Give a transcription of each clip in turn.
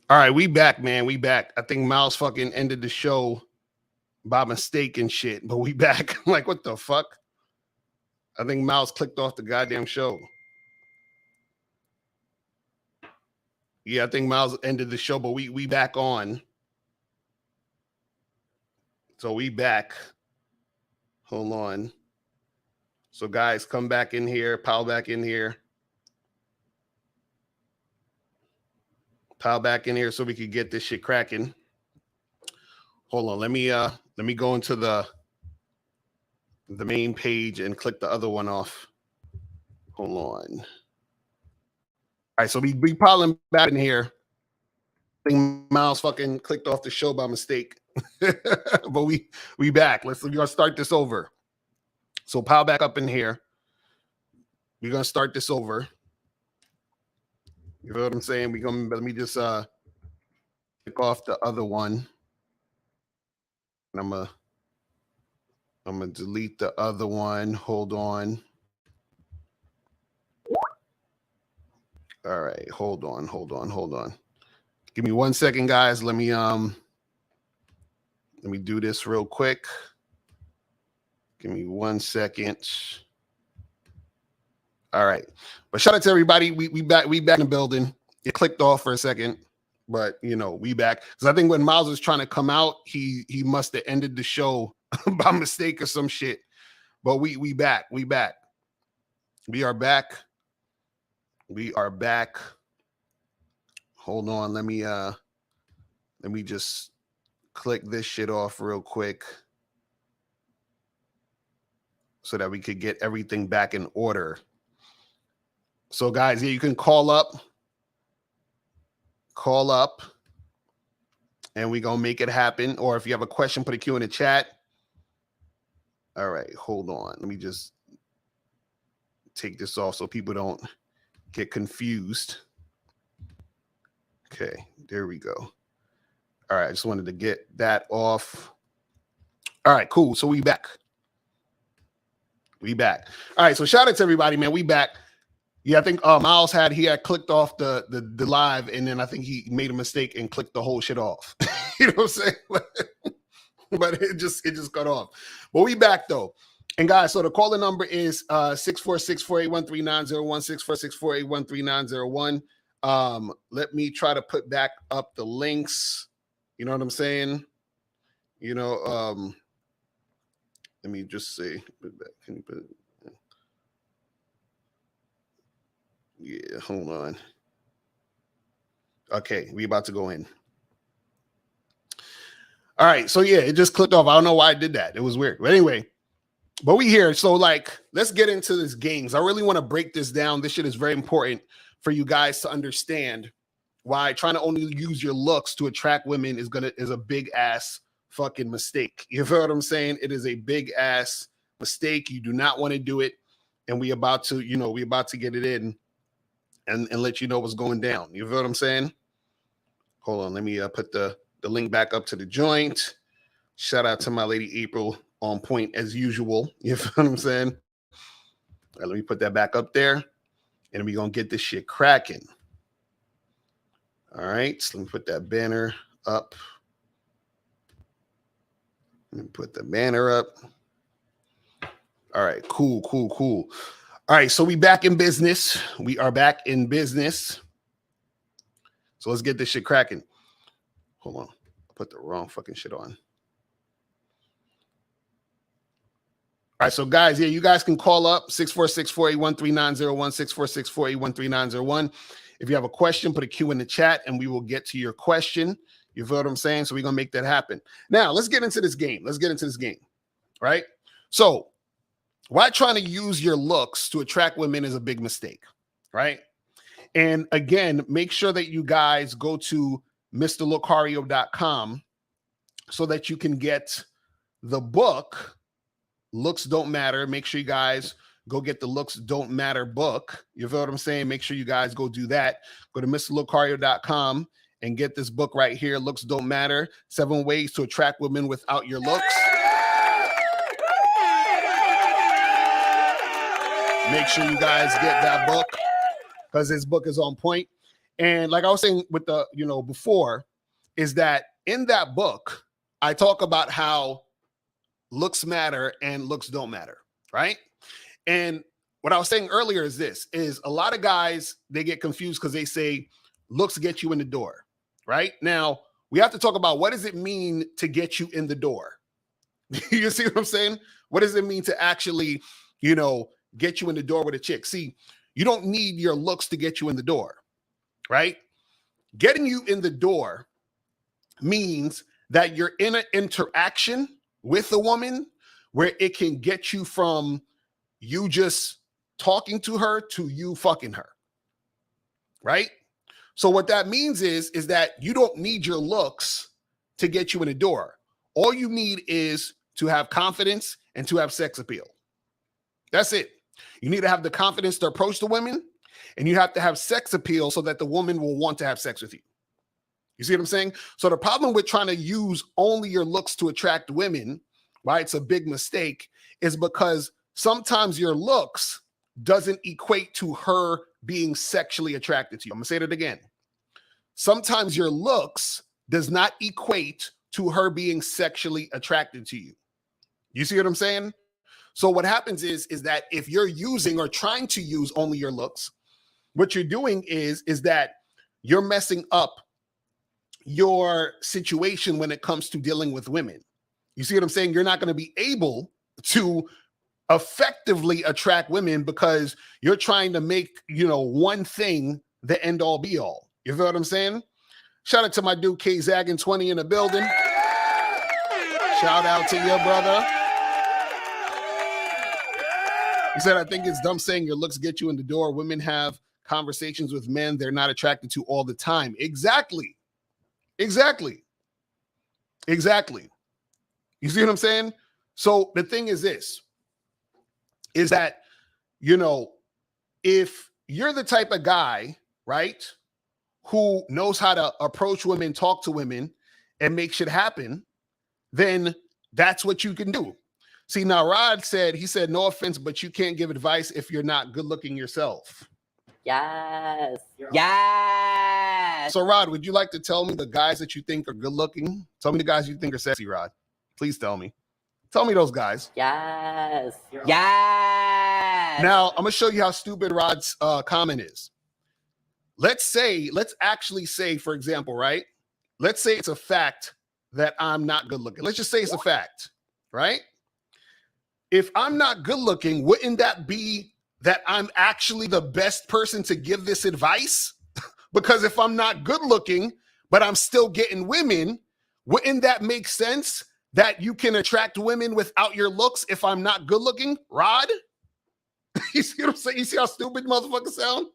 All right, we back, man. We back. I think Miles fucking ended the show by mistake and shit, but we back. I'm like, what the fuck? I think Miles clicked off the goddamn show. Yeah, I think Miles ended the show, but we back on. So we back. Hold on. So guys, come back in here, pile back in here. Pile back in here so we could get this shit cracking. Hold on, let me go into the main page and click the other one off. Hold on. All right, so we piling back in here. I think Miles fucking clicked off the show by mistake. But we back. We're gonna start this over. So pile back up in here. We're gonna start this over. You know what I'm saying? Let me just click off the other one. And I'm gonna delete the other one. Hold on. All right, hold on. Give me 1 second, guys. Let me do this real quick. Give me 1 second. All right. But shout out to everybody. We back in the building. It clicked off for a second, but you know, we back. Because I think when Miles was trying to come out, he must have ended the show by mistake or some shit. But we back. We back. We are back. We are back. Hold on. Let me just click this shit off real quick so that we could get everything back in order. So guys, yeah, you can call up, and we gonna make it happen. Or if you have a question, put a Q in the chat. All right, hold on. Let me just take this off so people don't get confused. Okay, there we go. All right, I just wanted to get that off. All right, cool. So we back. We back. All right, so shout out to everybody, man. We back. Yeah, I think Miles had clicked off the live, and then I think he made a mistake and clicked the whole shit off. You know what I'm saying? But it just got off. But we back though. And guys, so the calling number is 646-481-3901, 646-481-3901. Let me try to put back up the links. You know what I'm saying? You know, let me just say, can you put it? Yeah, hold on. Okay, we about to go in. All right, so yeah, it just clicked off. I don't know why I did that. It was weird. But anyway, but we here. So like, let's get into this games. I really want to break this down. This shit is very important for you guys to understand why trying to only use your looks to attract women is a big ass fucking mistake. You feel what I'm saying? It is a big ass mistake. You do not want to do it. And we about to get it in. And let you know what's going down. You feel what I'm saying? Hold on. Let me put the link back up to the joint. Shout out to my lady April, on point as usual. You feel what I'm saying? All right, let me put that back up there. And we're going to get this shit cracking. All right. So let me put that banner up. Let me put the banner up. All right. Cool. All right, so we back in business. We are back in business. So let's get this shit cracking. Hold on. I put the wrong fucking shit on. All right, so guys, yeah, you guys can call up 646-481-3901, 646-481-3901. If you have a question, put a Q in the chat and we will get to your question. You feel what I'm saying? So we're going to make that happen. Now, let's get into this game. Right? So, why trying to use your looks to attract women is a big mistake, right? And again, make sure that you guys go to MrLocario.com so that you can get the book, Looks Don't Matter. Make sure you guys go get the Looks Don't Matter book. You feel what I'm saying? Make sure you guys go do that. Go to MrLocario.com and get this book right here, Looks Don't Matter, 7 Ways to Attract Women Without Your Looks. Make sure you guys get that book because this book is on point. And like I was saying with the, before, is that in that book, I talk about how looks matter and looks don't matter, right? And what I was saying earlier is this, is a lot of guys, they get confused because they say looks get you in the door, right? Now, we have to talk about what does it mean to get you in the door? You see what I'm saying? What does it mean to actually, get you in the door with a chick? See, you don't need your looks to get you in the door, right? Getting you in the door means that you're in an interaction with a woman where it can get you from you just talking to her to you fucking her, right? So what that means is that you don't need your looks to get you in the door. All you need is to have confidence and to have sex appeal. That's it. You need to have the confidence to approach the women, and you have to have sex appeal so that the woman will want to have sex with you. You see what I'm saying? So the problem with trying to use only your looks to attract women, why it's a big mistake, is because sometimes your looks doesn't equate to her being sexually attracted to you. I'm gonna say that again. Sometimes your looks does not equate to her being sexually attracted to you. You see what I'm saying? So what happens is that if you're using or trying to use only your looks, what you're doing is that you're messing up your situation when it comes to dealing with women. You see what I'm saying? You're not going to be able to effectively attract women because you're trying to make, one thing the end all be all. You feel what I'm saying? Shout out to my dude K Zaggin 20 in the building. Shout out to your brother. He said, I think it's dumb saying your looks get you in the door. Women have conversations with men they're not attracted to all the time. Exactly. You see what I'm saying? So the thing is this, is that, if you're the type of guy, right, who knows how to approach women, talk to women, and make shit happen, then that's what you can do. See, now Rod said, no offense, but you can't give advice if you're not good looking yourself. Yes. Yes. So Rod, would you like to tell me the guys that you think are good looking? Tell me the guys you think are sexy, Rod. Please tell me. Tell me those guys. Yes. Yes. Now, I'm going to show you how stupid Rod's comment is. Let's actually say, for example, right? Let's say it's a fact that I'm not good looking. Let's just say it's a fact, right? If I'm not good looking, wouldn't that be that I'm actually the best person to give this advice? Because if I'm not good looking, but I'm still getting women, wouldn't that make sense that you can attract women without your looks if I'm not good looking? Rod? You see what I'm saying? You see how stupid motherfuckers sound?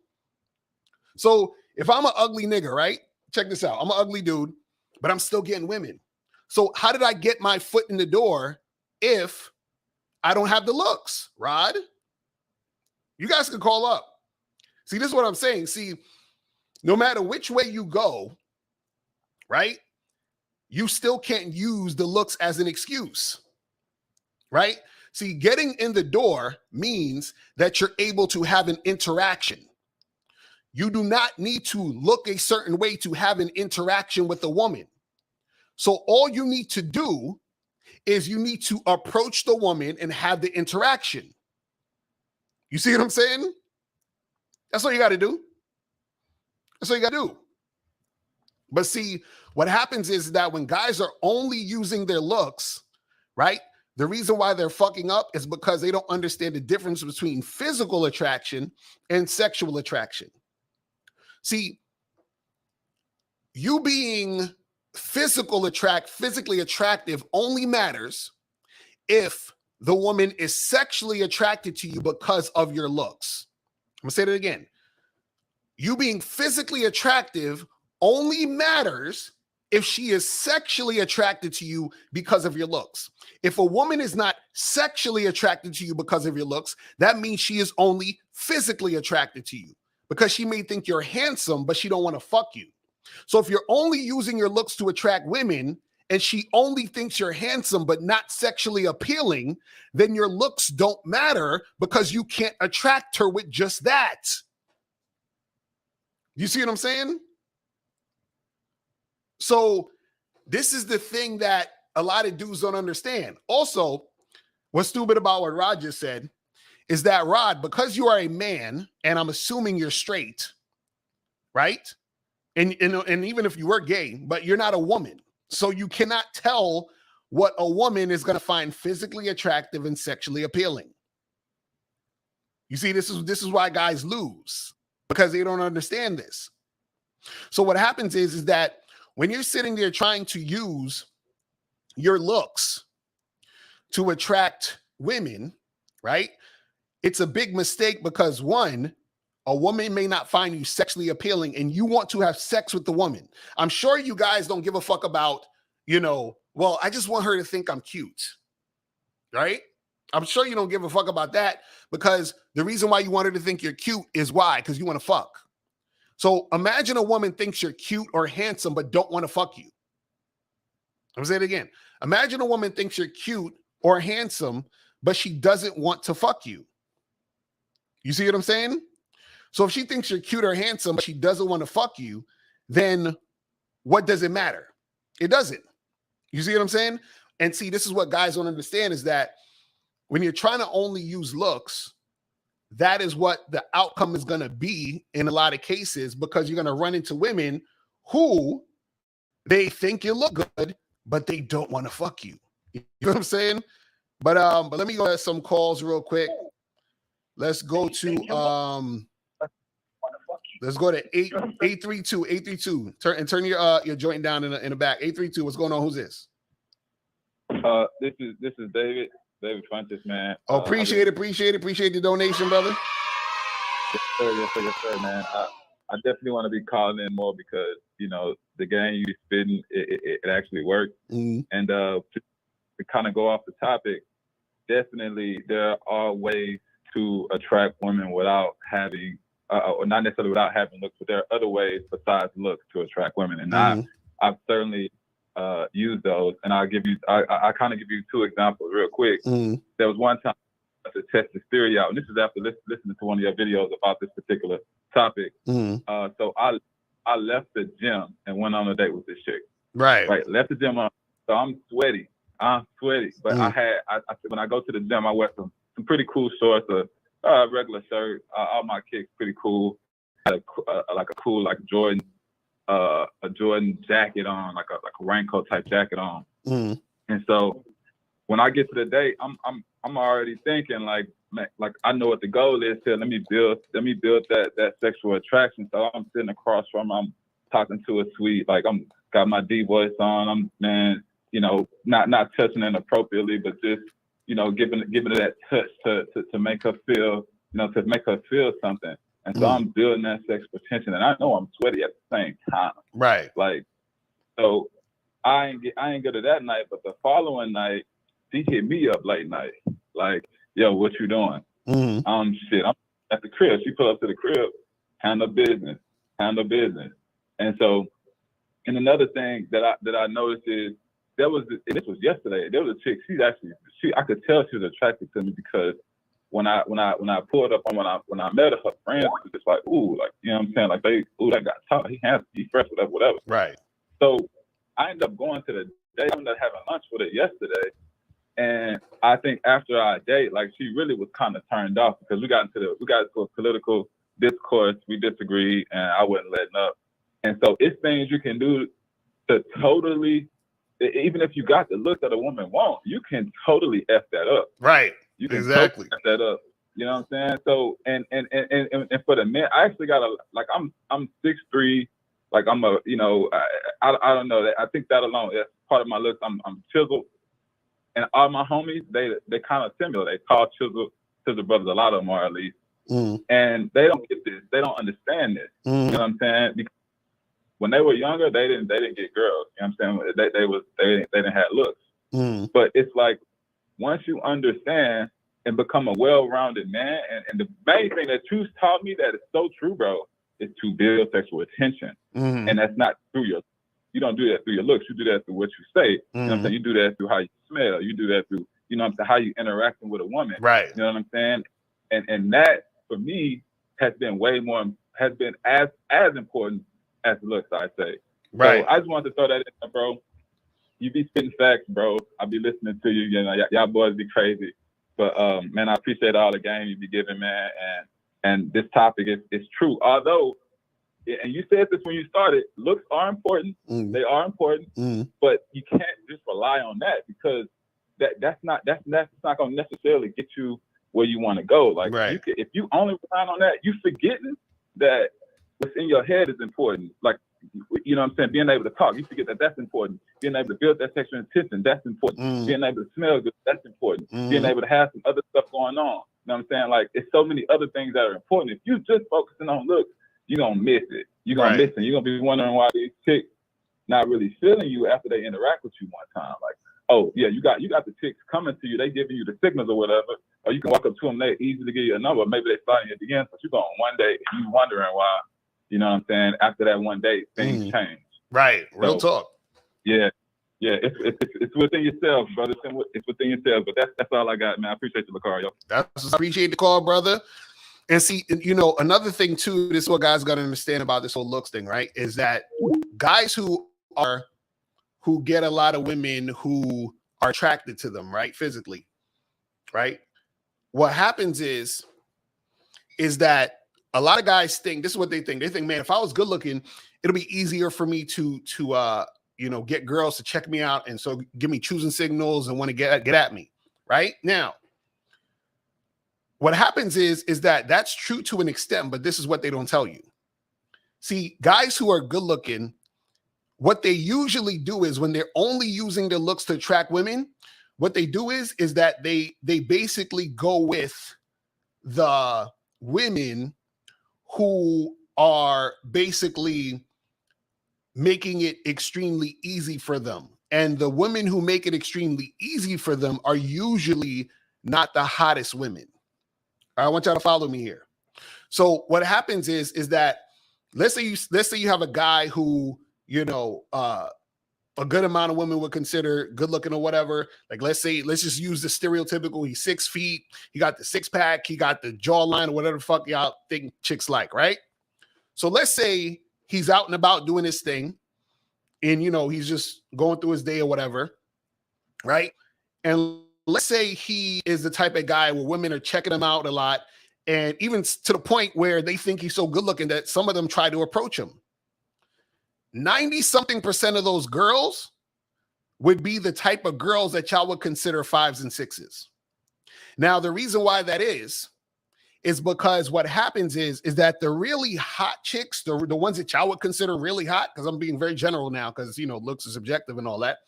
So if I'm an ugly nigga, right? Check this out. I'm an ugly dude, but I'm still getting women. So how did I get my foot in the door if I don't have the looks, Rod? You guys can call up. See, this is what I'm saying. See, no matter which way you go, right, you still can't use the looks as an excuse, right? See, getting in the door means that you're able to have an interaction. You do not need to look a certain way to have an interaction with a woman. So all you need to do is you need to approach the woman and have the interaction. You see what I'm saying? That's all you got to do. That's all you got to do. But see, what happens is that when guys are only using their looks, right? The reason why they're fucking up is because they don't understand the difference between physical attraction and sexual attraction. See, you being physically attractive only matters if the woman is sexually attracted to you because of your looks. I'm gonna say that again. You being physically attractive only matters if she is sexually attracted to you because of your looks. If a woman is not sexually attracted to you because of your looks, that means she is only physically attracted to you because she may think you're handsome, but she don't want to fuck you. So if you're only using your looks to attract women and she only thinks you're handsome but not sexually appealing, then your looks don't matter because you can't attract her with just that. You see what I'm saying? So this is the thing that a lot of dudes don't understand. Also, what's stupid about what Rod just said is that, Rod, because you are a man, and I'm assuming you're straight, right? And even if you were gay, but you're not a woman. So you cannot tell what a woman is going to find physically attractive and sexually appealing. You see, this is why guys lose, because they don't understand this. So what happens is that when you're sitting there trying to use your looks to attract women, right? It's a big mistake because, one, a woman may not find you sexually appealing and you want to have sex with the woman. I'm sure you guys don't give a fuck about, well, I just want her to think I'm cute, right? I'm sure you don't give a fuck about that, because the reason why you want her to think you're cute is why? Because you want to fuck. So imagine a woman thinks you're cute or handsome but don't want to fuck you. I'm saying it again. Imagine a woman thinks you're cute or handsome, but she doesn't want to fuck you. You see what I'm saying? So if she thinks you're cute or handsome, but she doesn't want to fuck you, then what does it matter? It doesn't. You see what I'm saying? And see, this is what guys don't understand, is that when you're trying to only use looks, that is what the outcome is going to be in a lot of cases, because you're going to run into women who they think you look good, but they don't want to fuck you. You know what I'm saying? But let me go to some calls real quick. Let's go to let's go to 832. Turn your joint down in the back. 832. What's going on? Who's this? This is David Fuentes, man. Oh, appreciate the donation, brother. Yes, sir, man. I definitely want to be calling in more because the game you spitting, it actually works. Mm-hmm. And to kind of go off the topic, definitely there are ways to attract women without having, or not necessarily without having looks, but there are other ways besides looks to attract women. And I've certainly used those. And I kind of give you two examples real quick. Mm-hmm. There was one time to test this theory out, and this is after listening to one of your videos about this particular topic. Mm-hmm. So I left the gym and went on a date with this chick. Right. Left the gym. So I'm sweaty, but I when I go to the gym, I wear some pretty cool shorts, a regular shirt, all my kicks pretty cool. I had a cool Jordan, a Jordan jacket on, like a raincoat type jacket on. Mm-hmm. And so when I get to the date, I'm already thinking like I know what the goal is here. Let me build that sexual attraction. So I'm sitting across from her, I'm talking to a sweet, like I'm got my D voice on. I'm not touching inappropriately, but just giving her that touch to make her feel something. And so I'm building that sexual tension, and I know I'm sweaty at the same time. Right. Like, so I ain't good at that night, but the following night, she hit me up late night, like, yo, what you doing? Mm-hmm. I'm at the crib. She pulled up to the crib, handle business. And so, and another thing that I noticed is this was yesterday. There was a chick. I could tell she was attracted to me because when I pulled up on when I met her friends was just like, ooh, like, you know what I'm saying? Like that got tall. He handsome, he fresh, whatever. Right. So I ended up going to the date. I ended up having lunch with her yesterday. And I think after our date, like, she really was kind of turned off because we got into a political discourse. We disagreed, and I wasn't letting up. And so it's things you can do to totally, even if you got the look that a woman wants, you can totally F that up. Right. You can exactly F that up. You know what I'm saying? So and for the men, I actually got I'm 6'3", like I'm a I don't know, I think that alone is part of my look. I'm chiseled. And all my homies, they kind of similar. They call chisel brothers. A lot of them are, at least. And they don't get this. They don't understand this. You know what I'm saying? Because when they were younger, they didn't get girls. You know what I'm saying? They didn't have looks. But it's like once you understand and become a well-rounded man, and the main thing that you taught me that is so true, bro, is to build sexual attention. And that's not through you don't do that through your looks. You do that through what you say. You know what I'm saying? You do that through how you smell. You do that through, how you interacting with a woman. Right. You know what I'm saying? And that, for me, has been way more has been as important as looks, I say. Right. So I just wanted to throw that in there, bro. You be spitting facts, bro. I be listening to you. You know, y'all boys be crazy. But man, I appreciate all the game you be giving, man. And this topic is true. Although, and you said this when you started, looks are important. They are important, but you can't just rely on that, because that's not going to necessarily get you where you want to go. Like, if you only rely on that, you forgetting that what's in your head is important. Like, you know what I'm saying? Being able to talk, you forget that that's important. Being able to build that sexual intention, that's important. Being able to smell good, that's important. Being able to have some other stuff going on. You know what I'm saying? Like, it's so many other things that are important. If you just focusing on looks, you're going to miss it. You're going to miss it. You're going to be wondering why these chicks not really feeling you after they interact with you one time. Like, oh, yeah, you got the chicks coming to you. They giving you the signals or whatever. Or you can walk up to them, they easily give you a number. Maybe they starting at the end, but you're going one day and you wondering why. You know what I'm saying? After that one day, things change. Right. Real talk. Yeah. Yeah. It's within yourself, brother. It's within yourself. But that's all I got, man. I appreciate you, Lucario. Appreciate the call, brother. And see, you know, another thing too, this is what guys got to understand about this whole looks thing, right? Is that guys who get a lot of women who are attracted to them, right? Physically, right? What happens is that a lot of guys think, this is what they think. They think, man, if I was good looking, it'll be easier for me to you know, get girls to check me out. And so give me choosing signals and want to get at me. Right now, what happens is that that's true to an extent, but this is what they don't tell you. See, guys who are good looking, what they usually do is when they're only using their looks to attract women, what they do is that they basically go with the women who are basically making it extremely easy for them. And the women who make it extremely easy for them are usually not the hottest women. I want y'all to follow me here. So what happens is that let's say you have a guy who, you know, a good amount of women would consider good looking or whatever. Like, let's just use the stereotypical, he's 6 feet, he got the six pack, he got the jawline or whatever the fuck y'all think chicks like, right? So let's say he's out and about doing his thing and, you know, he's just going through his day or whatever, right? And let's say he is the type of guy where women are checking him out a lot, and even to the point where they think he's so good looking that some of them try to approach him. 90-something% of those girls would be the type of girls that y'all would consider 5s and 6s. Now, the reason why that is because what happens is that the really hot chicks, the ones that y'all would consider really hot, because I'm being very general now because, you know, looks is subjective and all that,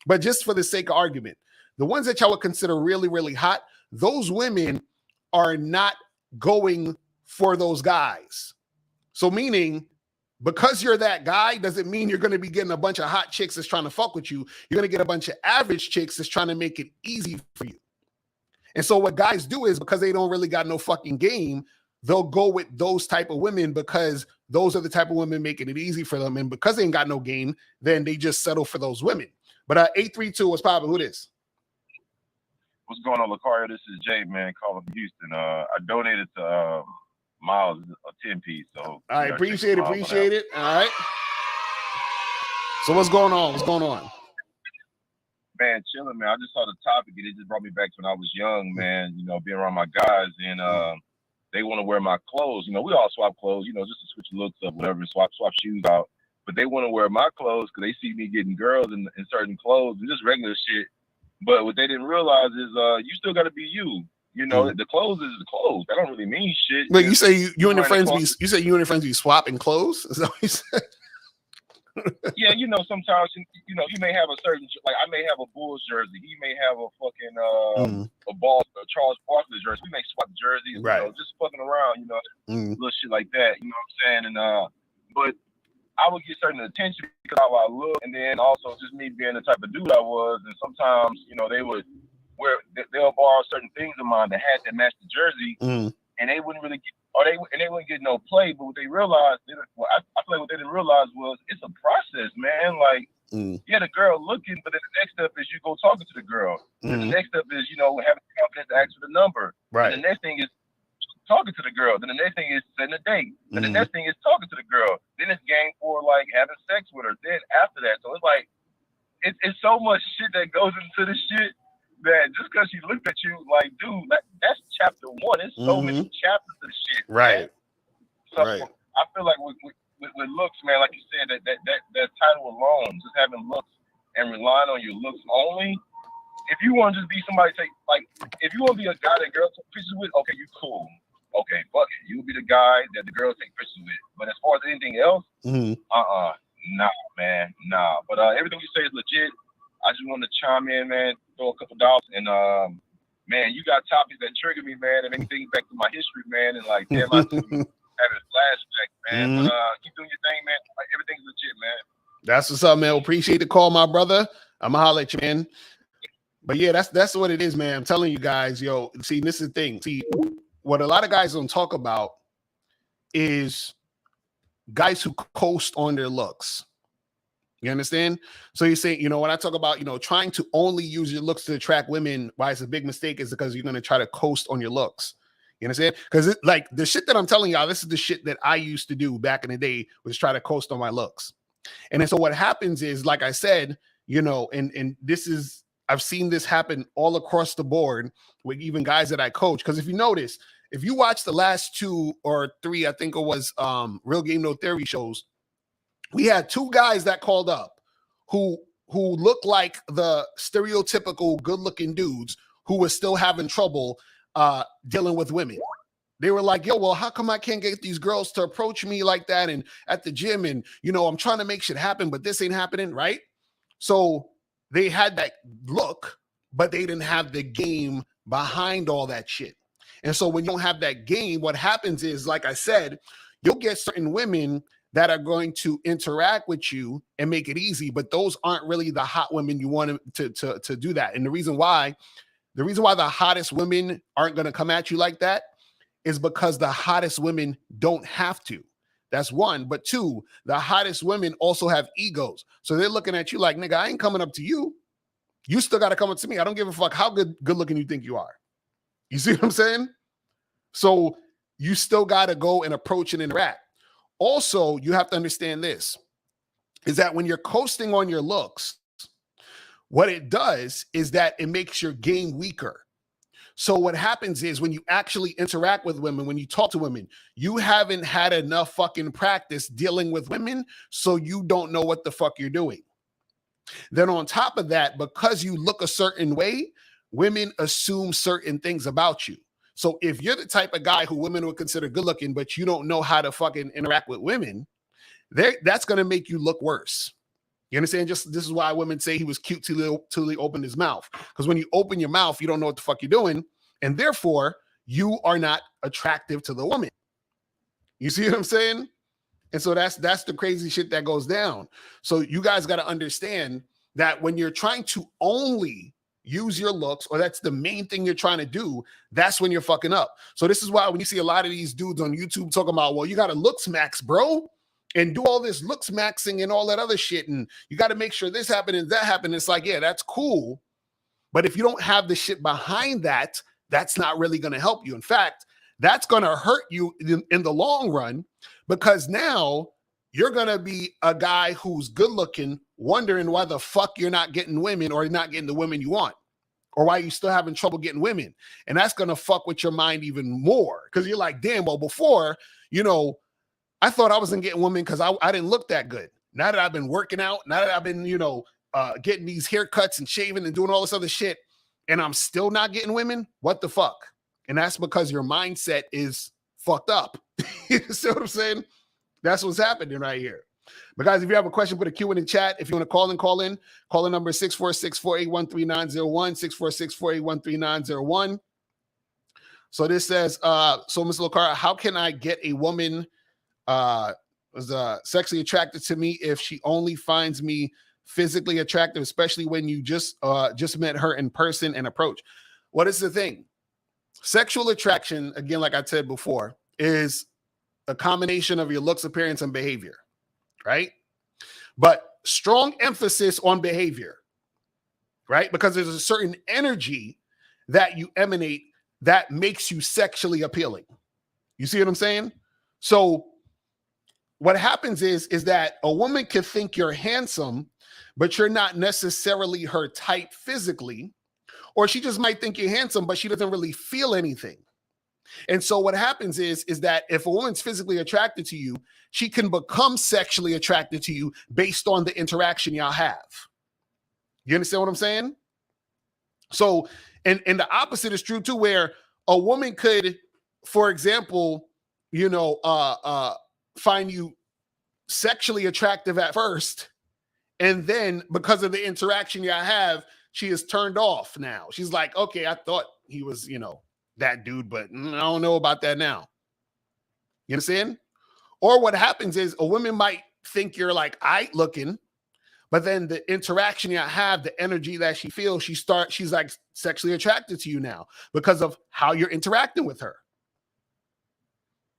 but just for the sake of argument, the ones that y'all would consider really, really hot, those women are not going for those guys. So meaning, because you're that guy doesn't mean you're going to be getting a bunch of hot chicks that's trying to fuck with you. You're going to get a bunch of average chicks that's trying to make it easy for you. And so what guys do is, because they don't really got no fucking game, they'll go with those type of women because those are the type of women making it easy for them. And because they ain't got no game, then they just settle for those women. But 832, what's poppin'? Who this? What's going on, Lucario? This is Jay, man, calling from Houston. I donated to Miles a 10-piece. So all right, appreciate it. All right. So what's going on? Man, chilling, man. I just saw the topic and it just brought me back to when I was young, man. You know, being around my guys and they want to wear my clothes. You know, we all swap clothes, you know, just to switch looks up, whatever, swap shoes out. But they want to wear my clothes because they see me getting girls in certain clothes and just regular shit. But what they didn't realize is you still got to be you. You know, the clothes is the clothes. That don't really mean shit. Wait, you say you and your friends be swapping clothes? Is that what you said? Yeah, you know, sometimes you know, you may have a certain, like I may have a Bulls jersey, he may have a fucking a Charles Barkley jersey. We may swap jerseys, right? You know, just fucking around, you know, little shit like that. You know what I'm saying? And but I would get certain attention because of how I look, and then also just me being the type of dude I was. And sometimes, you know, they'll borrow certain things of mine that had that match the jersey, and they wouldn't really get. They wouldn't get no play, but what they realized, I feel like what they didn't realize was it's a process, man. Like, yeah, the girl looking, but then the next step is you go talking to the girl. And the next step is, you know, having the confidence to ask for the number. Right. And the next thing is talking to the girl. Then the next thing is setting a date. Then the next thing is talking to the girl. Then it's game for like having sex with her. Then after that, so it's like it's so much shit that goes into this shit that just because she looked at you, like, dude, that's chapter one. There's so many chapters to the shit. Right. Man. So I feel like with looks, man, like you said, that title alone, just having looks and relying on your looks only. If you want to just be somebody, if you want to be a guy that girls take pictures with, okay, you cool. Okay, fuck it. You'll be the guy that the girls take pictures with. But as far as anything else, nah, man, nah. But everything you say is legit. I just want to chime in, man, throw a couple dollars, and man, you got topics that trigger me, man, and anything back to my history, man, and like, damn, I having flashbacks, man. But keep doing your thing, man. Like, everything's legit, man. That's what's up, man. Appreciate the call, my brother. I'm gonna holler at you, man. But yeah, that's what it is, man. I'm telling you guys, yo. See, this is the thing. See, what a lot of guys don't talk about is guys who coast on their looks. You understand? So you're saying, when I talk about, trying to only use your looks to attract women, why it's a big mistake is because you're going to try to coast on your looks. You understand? Because like the shit that I'm telling y'all, this is the shit that I used to do back in the day, was try to coast on my looks. And then so what happens is, like I said, and this is, I've seen this happen all across the board with even guys that I coach. Because if you notice, if you watch the last 2 or 3, I think it was Real Game No Theory shows, we had 2 guys that called up who looked like the stereotypical good-looking dudes who were still having trouble dealing with women. They were like, yo, well, how come I can't get these girls to approach me like that and at the gym, and I'm trying to make shit happen, but this ain't happening, right? So they had that look, but they didn't have the game behind all that shit. And so when you don't have that game, what happens is, like I said, you'll get certain women that are going to interact with you and make it easy, but those aren't really the hot women you want to do that. And the reason why the hottest women aren't going to come at you like that is because the hottest women don't have to. That's one. But 2, the hottest women also have egos. So they're looking at you like, nigga, I ain't coming up to you. You still got to come up to me. I don't give a fuck how good looking you think you are. You see what I'm saying? So you still got to go and approach and interact. Also, you have to understand this, is that when you're coasting on your looks, what it does is that it makes your game weaker. So what happens is when you actually interact with women, when you talk to women, you haven't had enough fucking practice dealing with women, so you don't know what the fuck you're doing. Then on top of that, because you look a certain way, women assume certain things about you. So if you're the type of guy who women would consider good looking, but you don't know how to fucking interact with women, that's going to make you look worse. You understand? This is why women say he was cute till he opened his mouth. Because when you open your mouth, you don't know what the fuck you're doing. And therefore, you are not attractive to the woman. You see what I'm saying? And so that's the crazy shit that goes down. So you guys got to understand that when you're trying to only use your looks, or that's the main thing you're trying to do, that's when you're fucking up. So this is why when you see a lot of these dudes on YouTube talking about, well, you got to looks max, bro, and do all this looks maxing and all that other shit, and you got to make sure this happened and that happened. It's like, yeah, that's cool. But if you don't have the shit behind that, that's not really going to help you. In fact, that's going to hurt you in the long run, because now you're going to be a guy who's good looking, wondering why the fuck you're not getting women, or you're not getting the women you want, or why you're still having trouble getting women. And that's going to fuck with your mind even more, because you're like, damn, well, before, I thought I wasn't getting women because I didn't look that good. Now that I've been working out, now that I've been, getting these haircuts and shaving and doing all this other shit, and I'm still not getting women, what the fuck? And that's because your mindset is fucked up. You see what I'm saying? That's what's happening right here. But guys, if you have a question, put a Q in the chat. If you want to call in. Call the number 646-481-3901, 646-481-3901. So this says, so Ms. Locara, how can I get a woman sexually attracted to me if she only finds me physically attractive, especially when you just met her in person and approach? What is the thing? Sexual attraction, again, like I said before, is a combination of your looks, appearance, and behavior, right? But strong emphasis on behavior, right? Because there's a certain energy that you emanate that makes you sexually appealing. You see what I'm saying? So what happens is that a woman can think you're handsome, but you're not necessarily her type physically, or she just might think you're handsome, but she doesn't really feel anything. And so what happens is that if a woman's physically attracted to you, she can become sexually attracted to you based on the interaction y'all have. You understand what I'm saying? So, and the opposite is true too, where a woman could, for example, find you sexually attractive at first, and then because of the interaction y'all have, she is turned off now. She's like, okay, I thought he was, that dude, but I don't know about that now. You understand? Or what happens is a woman might think you're like aight looking, but then the interaction you have, the energy that she feels, she's like sexually attracted to you now because of how you're interacting with her.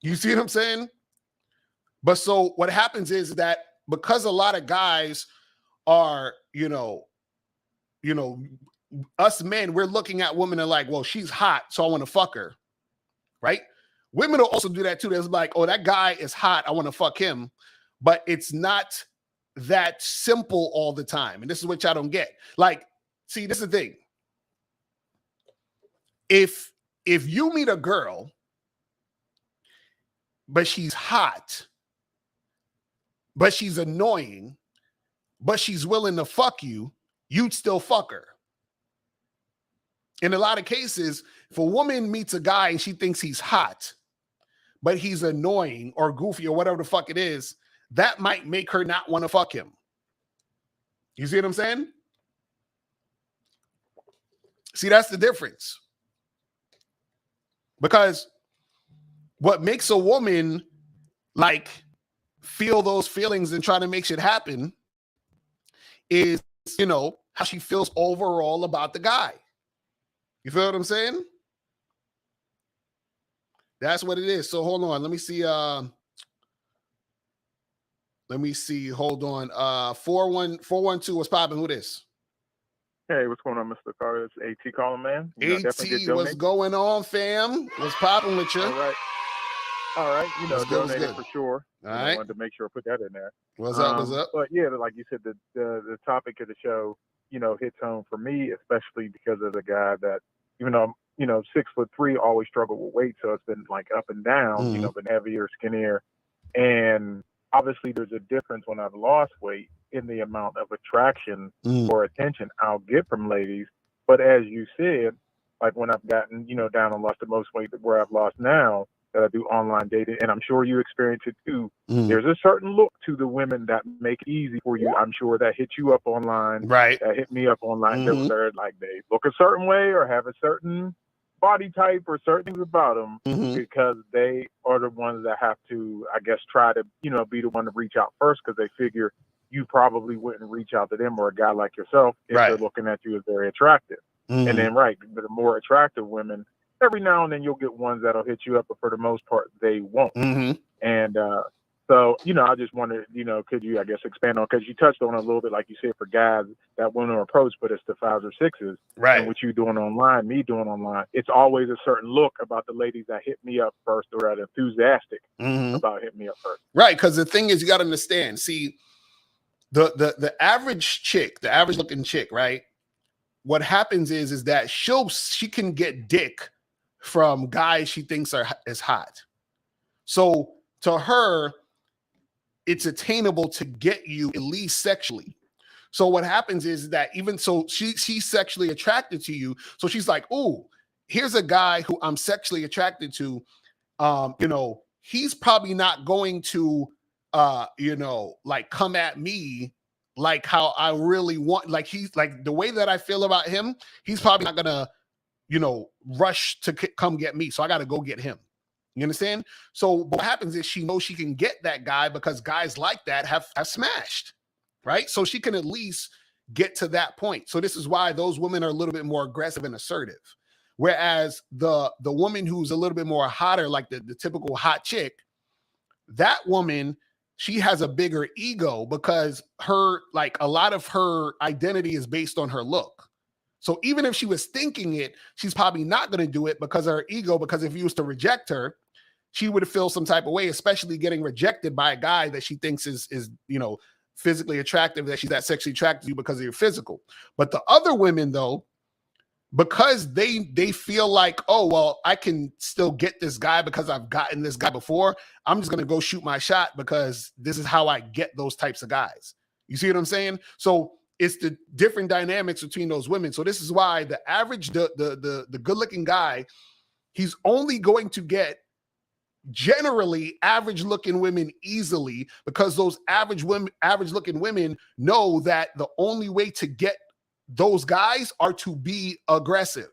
You see what I'm saying? But so what happens is that because a lot of guys are, us men, we're looking at women and like, well, she's hot, so I want to fuck her, right? Women will also do that too. There's like, oh, that guy is hot, I want to fuck him. But it's not that simple all the time. And this is what y'all don't get. Like, see, this is the thing. If you meet a girl, but she's hot, but she's annoying, but she's willing to fuck you, you'd still fuck her. In a lot of cases, if a woman meets a guy and she thinks he's hot, but he's annoying or goofy or whatever the fuck it is, that might make her not want to fuck him. You see what I'm saying? See, that's the difference. Because what makes a woman like feel those feelings and try to make shit happen is, how she feels overall about the guy. You feel what I'm saying? That's what it is. So hold on. Let me see. Hold on. 412. What's popping? Who this? Hey, what's going on, Mr. Carter? It's AT calling, man. AT, what's going on, fam? What's popping with you? All right. Donated for sure. All right. I wanted to make sure I put that in there. What's up? But yeah, like you said, the topic of the show, hits home for me, especially because of the guy that, even though I'm, 6'3", always struggled with weight. So it's been like up and down, been heavier, skinnier. And obviously there's a difference when I've lost weight in the amount of attraction or attention I'll get from ladies. But as you said, like when I've gotten, down and lost the most weight where I've lost now, that I do online dating, and I'm sure you experience it too. There's a certain look to the women that make it easy for you. I'm sure that hit you up online. Right. That hit me up online. They're like, they look a certain way or have a certain body type or certain things about them because they are the ones that have to, I guess, try to, be the one to reach out first because they figure you probably wouldn't reach out to them or a guy like yourself if they're looking at you as very attractive. And then, the more attractive women, every now and then you'll get ones that'll hit you up, but for the most part, they won't. And so, I just wondered, could you, I guess, expand on, because you touched on it a little bit, like you said, for guys that want to approach, but it's the 5s or 6s. Right. And what you doing online, me doing online, it's always a certain look about the ladies that hit me up first or are enthusiastic about hitting me up first. Right. Because the thing is, you got to understand, see, the average chick, the average looking chick, right? What happens is that she can get dick from guys she thinks is hot. So to her, it's attainable to get you at least sexually. So what happens is that even so she's sexually attracted to you. So she's like, oh, here's a guy who I'm sexually attracted to. He's probably not going to like come at me like how I really want, like he's like the way that I feel about him, he's probably not gonna rush to come get me. So I got to go get him. You understand? So what happens is she knows she can get that guy because guys like that have smashed, right? So she can at least get to that point. So this is why those women are a little bit more aggressive and assertive. Whereas the woman who's a little bit more hotter, like the typical hot chick, that woman, she has a bigger ego because her, like a lot of her identity is based on her look. So even if she was thinking it, she's probably not going to do it because of her ego, because if you was to reject her, she would feel some type of way, especially getting rejected by a guy that she thinks is physically attractive, that she's that sexually attracted to you because of your physical. But the other women, though, because they feel like, oh, well, I can still get this guy because I've gotten this guy before. I'm just going to go shoot my shot because this is how I get those types of guys. You see what I'm saying? So it's the different dynamics between those women. So this is why the average, the good-looking guy, he's only going to get generally average-looking women easily, because those average-looking women know that the only way to get those guys are to be aggressive.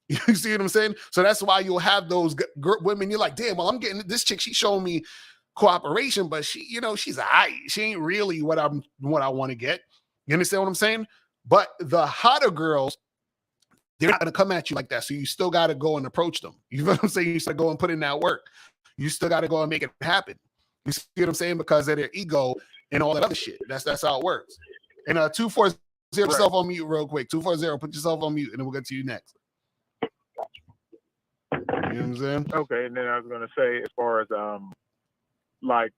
You see what I'm saying? So that's why you'll have those women. You're like, damn, well, I'm getting this chick. She's showing me cooperation, but she's she ain't really what I want to get. You understand what I'm saying? But the hotter girls, they're not going to come at you like that. So you still got to go and approach them. You know what I'm saying? You still go and put in that work. You still got to go and make it happen. You see what I'm saying? Because of their ego and all that other shit. That's how it works. And 240, put yourself on mute real quick. 240, put yourself on mute, and then we'll get to you next. You know what I'm saying? Okay, and then I was gonna say, as far as like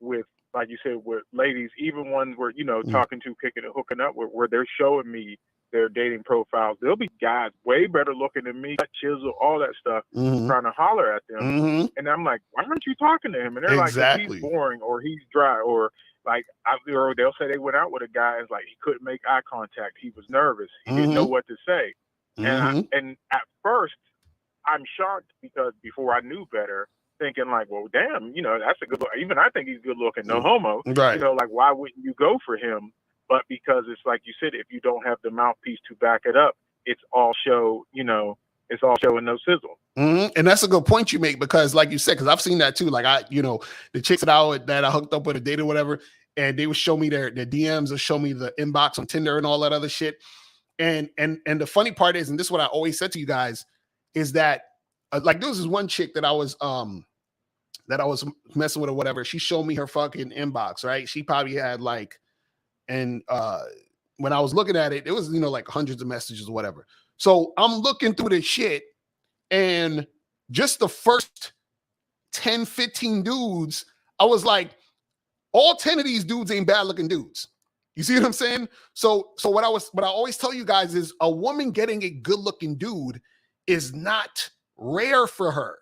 you said, with ladies, even ones where talking to, kicking and hooking up with, where they're showing me their dating profiles, there'll be guys way better looking than me, chisel, all that stuff, trying to holler at them, and I'm like, why aren't you talking to him? And they're like, he's boring, or he's dry, or like, or they'll say they went out with a guy and it's like he couldn't make eye contact, he was nervous, he didn't know what to say, and at first I'm shocked, because before I knew better, thinking like, well, damn, that's a good look. Even I think he's good looking, no homo. Right. Like, why wouldn't you go for him? But because it's like you said, if you don't have the mouthpiece to back it up, it's all show, it's all show and no sizzle. And that's a good point you make, because like you said, because I've seen that too. Like the chicks that I hooked up with, a date or whatever, and they would show me their DMs or show me the inbox on Tinder and all that other shit. And the funny part is, and this is what I always said to you guys, is that like there was this one chick that I was messing with or whatever. She showed me her fucking inbox, right? She probably had like, and when I was looking at it, it was like hundreds of messages or whatever. So I'm looking through this shit, and just the first 10, 15 dudes, I was like, all 10 of these dudes ain't bad looking dudes. You see what I'm saying? So what I always tell you guys is, a woman getting a good looking dude is not rare for her.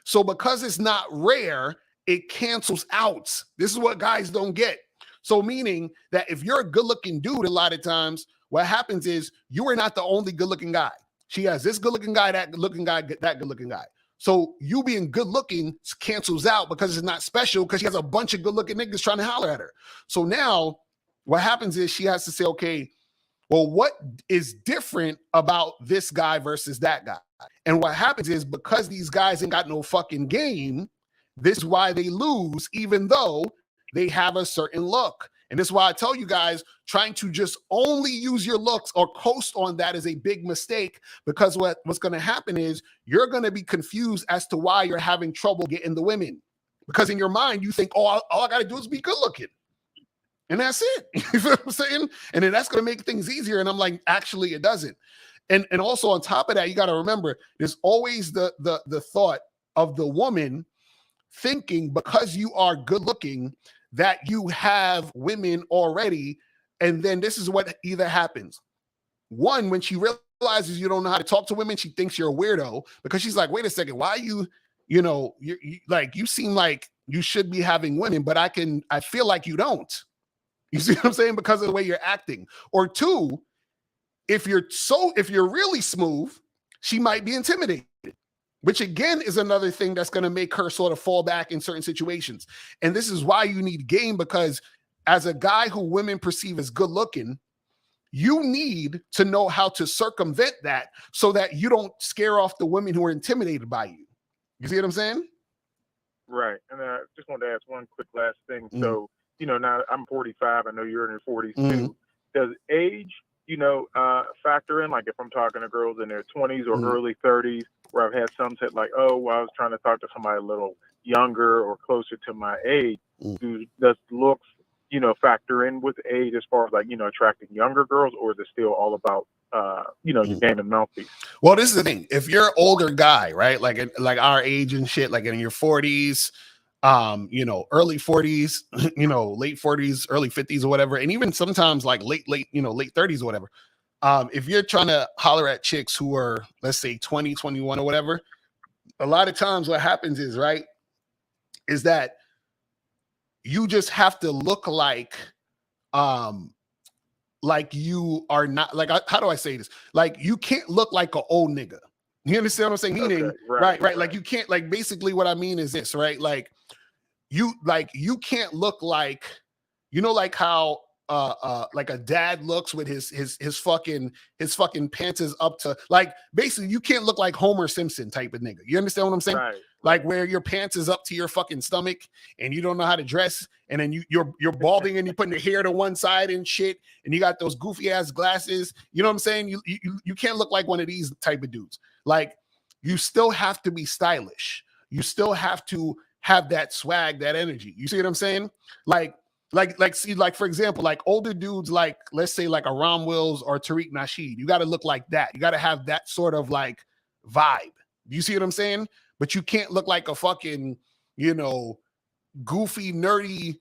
So because it's not rare, it cancels out. This is what guys don't get. So meaning that if you're a good looking dude, a lot of times what happens is you are not the only good looking guy. She has this good looking guy, that good looking guy, that good looking guy. So you being good looking cancels out, because it's not special, because she has a bunch of good looking niggas trying to holler at her. So now what happens is she has to say, okay, well, what is different about this guy versus that guy? And what happens is, because these guys ain't got no fucking game, this is why they lose, even though they have a certain look. And this is why I tell you guys, trying to just only use your looks or coast on that is a big mistake, because what's going to happen is you're going to be confused as to why you're having trouble getting the women. Because in your mind, you think, oh, all I got to do is be good looking. And that's it. You feel what I'm saying? And then that's going to make things easier. And I'm like, actually, it doesn't. And also on top of that, you got to remember, there's always the thought of the woman thinking, because you are good looking, that you have women already. And then this is what either happens. One, when she realizes you don't know how to talk to women, she thinks you're a weirdo, because she's like, wait a second, why are you like, you seem like you should be having women, but I feel like you don't. You see what I'm saying? Because of the way you're acting. Or two, if you're really smooth, she might be intimidated, which again is another thing that's going to make her sort of fall back in certain situations. And this is why you need game, because as a guy who women perceive as good looking, you need to know how to circumvent that so that you don't scare off the women who are intimidated by you. You see what I'm saying? Right. And I just wanted to ask one quick last thing. So, now I'm 45. I know you're in your 40s too. Does age, factor in? Like if I'm talking to girls in their 20s or early 30s, where I've had some said like, oh, well, I was trying to talk to somebody a little younger or closer to my age. Does looks, factor in with age as far as like, attracting younger girls, or is it still all about you're gaining a mouthpiece. Well, this is the thing. If you're an older guy, right, like our age and shit, like in your 40s, early 40s, late 40s, early 50s or whatever, and even sometimes like late 30s or whatever. If you're trying to holler at chicks who are, let's say 20, 21 or whatever, a lot of times what happens is, right, is that you just have to look like you are not, like, how do I say this? Like, you can't look like an old nigga. You understand what I'm saying? Meaning, right. Like, you can't, like, basically what I mean is this, right? Like, you can't look like, like how like a dad looks with his fucking pants is up to, like, basically you can't look like Homer Simpson type of nigga. You understand what I'm saying? Right. Like, where your pants is up to your fucking stomach and you don't know how to dress, and then you're balding and you're putting your hair to one side and shit, and you got those goofy ass glasses. You know what I'm saying? You can't look like one of these type of dudes. Like, you still have to be stylish. You still have to have that swag, that energy. You see what I'm saying? Like, for example, like older dudes, like, let's say like a Ron Wills or Tariq Nasheed, you got to look like that. You got to have that sort of like vibe. You see what I'm saying? But you can't look like a fucking, goofy, nerdy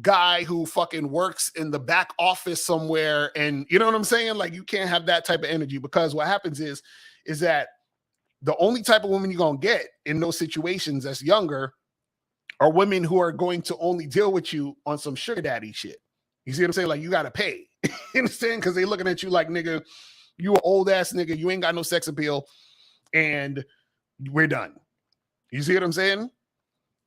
guy who fucking works in the back office somewhere. And you know what I'm saying? Like, you can't have that type of energy, because what happens is that the only type of woman you're going to get in those situations that's younger are women who are going to only deal with you on some sugar daddy shit. You see what I'm saying? Like, you got to pay. You understand? Because they looking at you like, nigga, you an old ass nigga. You ain't got no sex appeal. And we're done. You see what I'm saying?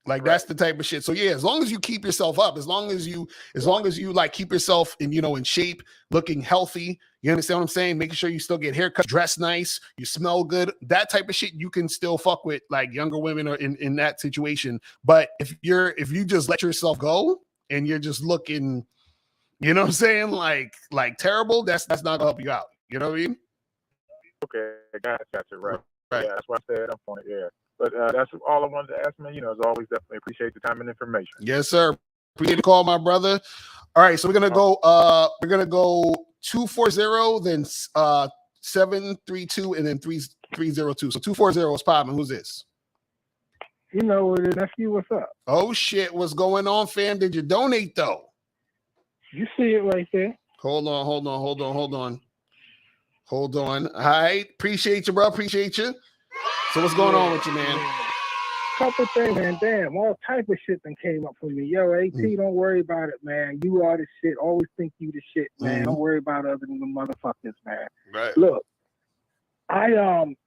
Like, right. That's the type of shit. So yeah, as long as you keep yourself up, as long as you like keep yourself in shape, looking healthy, you understand what I'm saying? Making sure you still get haircuts, dress nice, you smell good, that type of shit, you can still fuck with like younger women or in that situation. But if you just let yourself go and you're just looking, you know what I'm saying, like terrible, that's not gonna help you out. You know what I mean? Okay, gotcha, right. Yeah, that's what I said up on it. Yeah. But that's all I wanted to ask, man. As always, definitely appreciate the time and information. Yes, sir. Appreciate the call, my brother. All right, so we're gonna go 240, then 732, and then 302. So 240 is popping. Who's this? You know what it is. Nephew, what's up? Oh shit, what's going on, fam? Did you donate though? You see it right there. Hold on. All right, appreciate you, bro. Appreciate you. So what's going on with you, man? Couple things, man. Damn, all type of shit that came up for me. Yo, AT, don't worry about it, man. You are the shit. Always think you the shit, man. Don't worry about other than the motherfuckers, man. Right. Look, I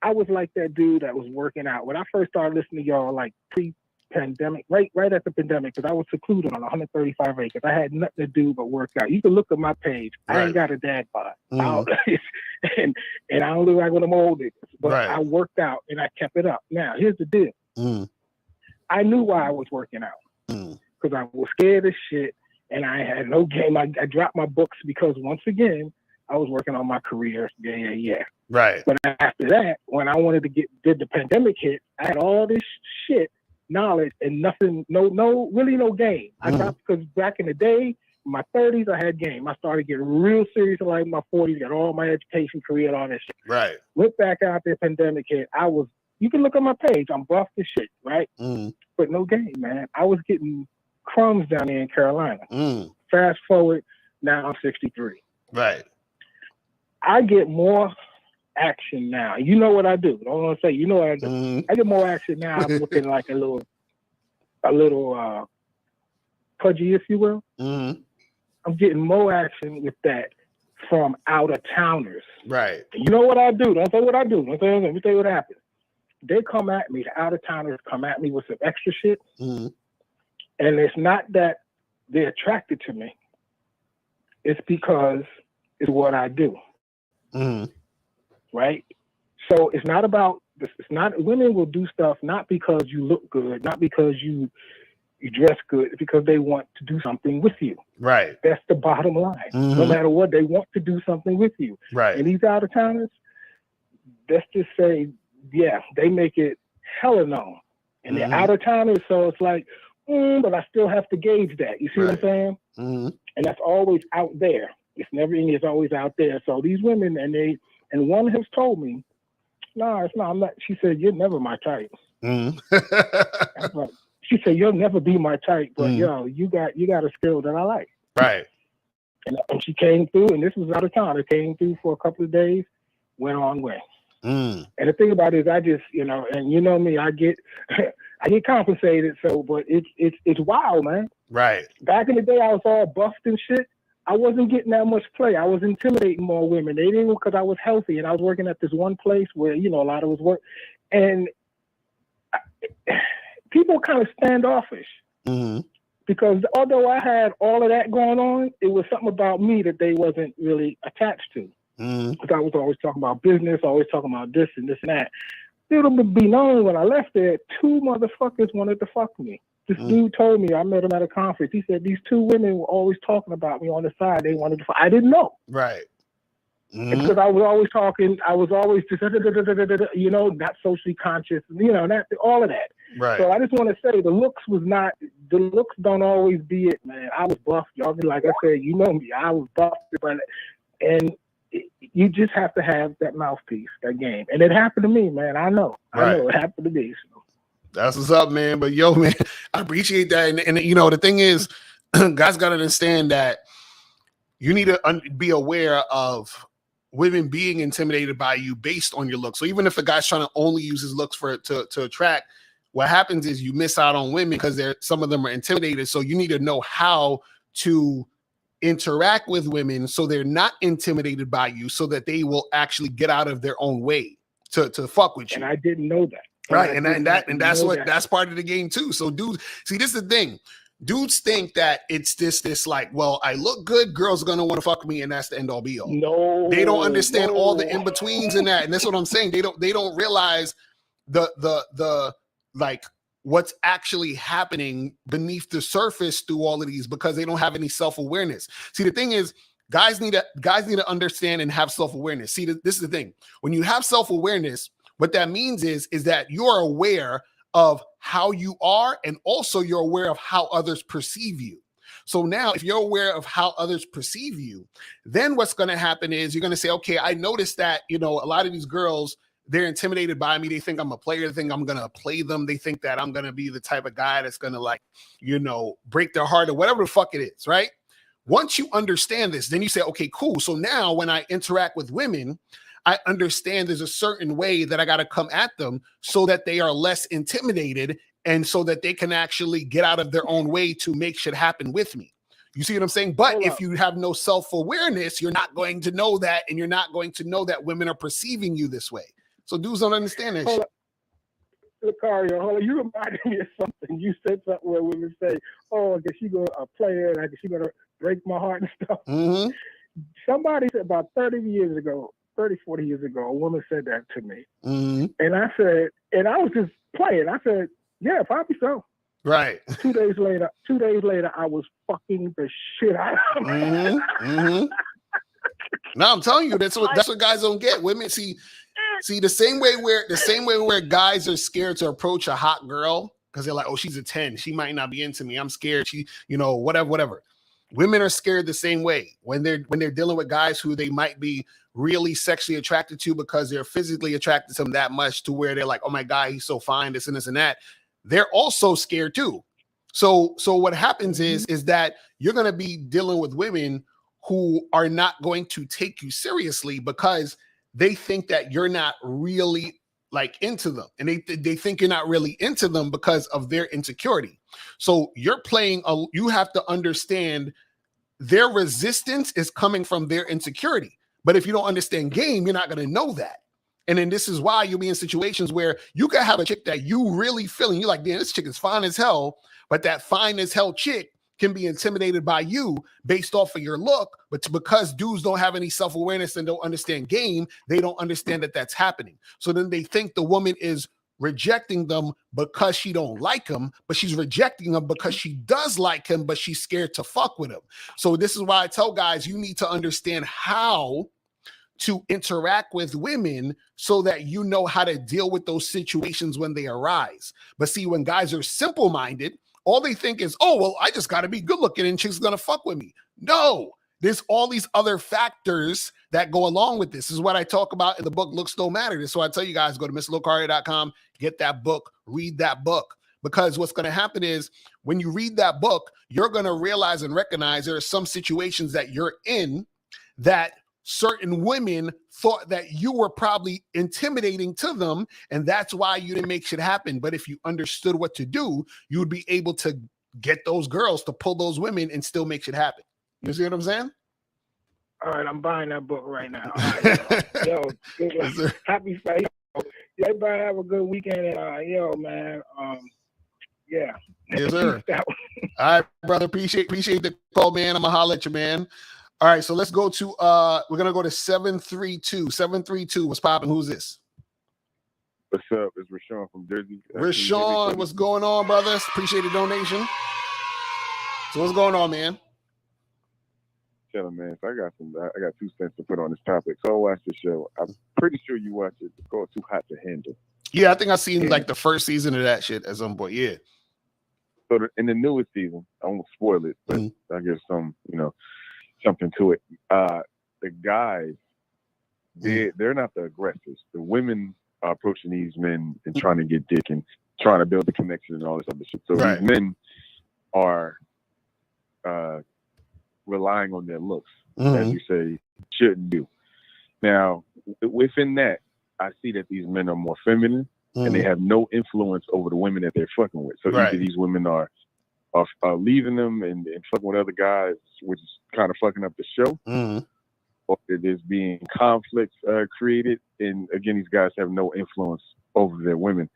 was like that dude that was working out. When I first started listening to y'all, like pre-pandemic, right at the pandemic, because I was secluded on 135 acres. I had nothing to do but work out. You can look at my page. Right. I ain't got a dad bod. And I don't look like one of them old niggas, but right. I worked out and I kept it up. Now, here's the deal. I knew why I was working out, because I was scared as shit and I had no game. I dropped my books because, once again, I was working on my career. Yeah. Right. But after that, when I wanted to did the pandemic hit, I had all this shit, knowledge, and nothing, really no game. I dropped, because back in the day, in my 30s, I had game. I started getting real serious in like my 40s, got all my education, career, and all that shit. Right. Went back out there, pandemic hit. You can look at my page. I'm buff as shit, right? But no game, man. I was getting crumbs down there in Carolina. Fast forward, now I'm 63. Right. I get more action now. You know what I do. Don't want to say, you know what I do. I get more action now. I'm looking like a little pudgy, if you will. I'm getting more action with that from out-of-towners. Right. And you know what I do. Don't say what I do. Let me tell you what happens. They come at me, the out-of-towners come at me with some extra shit. And it's not that they're attracted to me. It's because it's what I do. Right? So it's not about this. It's not, women will do stuff not because you look good, not because you dress good, it's because they want to do something with you. Right. That's the bottom line. No matter what, they want to do something with you. Right. And these out-of-towners, let's just say, yeah, they make it hella known. And they're out-of-towners, so it's like, but I still have to gauge that. You see what I'm saying? And that's always out there. It's never in. It's always out there. So these women, and one has told me, no, it's not. I'm not. She said, you're never my type. But she said, you'll never be my type, but yo, you got a skill that I like. Right. And she came through, and this was out of town. It came through for a couple of days, went on way. And the thing about it is, I just, and you know me, I get compensated. So, but it's wild, man. Right. Back in the day, I was all buffed and shit. I wasn't getting that much play. I was intimidating more women. They didn't, because I was healthy, and I was working at this one place where a lot of us work, and people kind of standoffish. Because although I had all of that going on, it was something about me that they wasn't really attached to. Because I was always talking about business, always talking about this and this and that. It'll be known when I left there, 2 motherfuckers wanted to fuck me. This dude told me, I met him at a conference. He said these 2 women were always talking about me on the side. They wanted to fuck. I didn't know. Right. Because I was always talking, I was always just, not socially conscious, not all of that. Right. So I just want to say the looks don't always be it, man. I was buffed. Y'all be like I said, you know me, I was buffed, and you just have to have that mouthpiece, that game. And it happened to me, man. I know it happened to me. So. That's what's up, man. But yo, man, I appreciate that. And the thing is, guys got to understand that you need to be aware of women being intimidated by you based on your looks. So even if a guy's trying to only use his looks to attract, what happens is you miss out on women because some of them are intimidated. So you need to know how to interact with women so they're not intimidated by you, so that they will actually get out of their own way to fuck with you. And I didn't know that. Right. That's part of the game too. So dudes, see, this is the thing. Dudes think that it's this like, well, I look good, girls are gonna want to fuck me, and that's the end all be all. No, they don't understand all the in-betweens in that. And that's what I'm saying. They don't realize the like what's actually happening beneath the surface through all of these, because they don't have any self-awareness. See, the thing is, guys need to understand and have self-awareness. See, this is the thing. When you have self-awareness, what that means is that you're aware of how you are, and also you're aware of how others perceive you. So now if you're aware of how others perceive you, then what's going to happen is you're going to say, okay, I noticed that, a lot of these girls, they're intimidated by me. They think I'm a player. They think I'm going to play them. They think that I'm going to be the type of guy that's going to break their heart or whatever the fuck it is, right? Once you understand this, then you say, okay, cool. So now when I interact with women, I understand there's a certain way that I got to come at them so that they are less intimidated, and so that they can actually get out of their own way to make shit happen with me. You see what I'm saying? But if you have no self-awareness, you're not going to know that, and you're not going to know that women are perceiving you this way. So dudes don't understand that shit. Lucario, hold on. You reminded me of something. You said something where women say, oh, I guess she's going to play it, and I guess she's going to break my heart and stuff. Somebody said about 30, 40 years ago, a woman said that to me. And I said, and I was just playing. I said, yeah, probably so. Right. 2 days later, I was fucking the shit out of her. No, I'm telling you, that's what guys don't get. Women see the same way where guys are scared to approach a hot girl because they're like, oh, she's a 10. She might not be into me. I'm scared. She, whatever. Women are scared the same way when they're dealing with guys who they might be really sexually attracted to because they're physically attracted to them that much to where they're like, oh my God, he's so fine, this and this and that. They're also scared too. So what happens is that you're going to be dealing with women who are not going to take you seriously because they think that you're not really like into them, and they think you're not really into them because of their insecurity. So you have to understand their resistance is coming from their insecurity. But if you don't understand game, you're not going to know that. And then this is why you'll be in situations where you can have a chick that you really feeling, you're like, damn, this chick is fine as hell, but that fine as hell chick can be intimidated by you based off of your look. But because dudes don't have any self-awareness and don't understand game, they don't understand that that's happening. So then they think the woman is rejecting them because she don't like him, but she's rejecting him because she does like him, but she's scared to fuck with him. So this is why I tell guys, you need to understand how to interact with women so that you know how to deal with those situations when they arise. But see, when guys are simple-minded, all they think is, oh, well, I just got to be good looking and chicks going to fuck with me. No, there's all these other factors that go along with this. This is what I talk about in the book, Looks Don't Matter. So I tell you guys, go to MrLocardia.com, get that book, read that book. Because what's going to happen is when you read that book, you're going to realize and recognize there are some situations that you're in that certain women thought that you were probably intimidating to them, and that's why you didn't make shit happen. But if you understood what to do, you would be able to get those girls to pull those women and still make shit happen. You see what I'm saying? All right, I'm buying that book right now. All right, yo, happy Friday. Everybody have a good weekend. And, yo, man, yeah. Yes, sir. All right, brother. Appreciate the call, man. I'm gonna holler at you, man. All right, so let's go to we're gonna go to 732. 732. What's popping? Who's this? What's up? It's Rashawn from Jersey. Rashawn, what's going on, brothers? Appreciate the donation. So what's going on, man? Chilling, man. So I got 2 cents to put on this topic. So I watched the show. I'm pretty sure you watched it. It's called Too Hot to Handle. Yeah, I think I've seen like the first season of that shit at some point. Yeah. So in the newest season, I won't spoil it, but I guess something to it. The guys, they're not the aggressors. The women are approaching these men and trying to get dick and trying to build the connection and all this other shit. So these men are relying on their looks, as you say, shouldn't do. Now, within that, I see that these men are more feminine and they have no influence over the women that they're fucking with. So either these women are leaving them and fucking with other guys, which is kind of fucking up the show, or there's being conflicts created. And again, these guys have no influence over their women.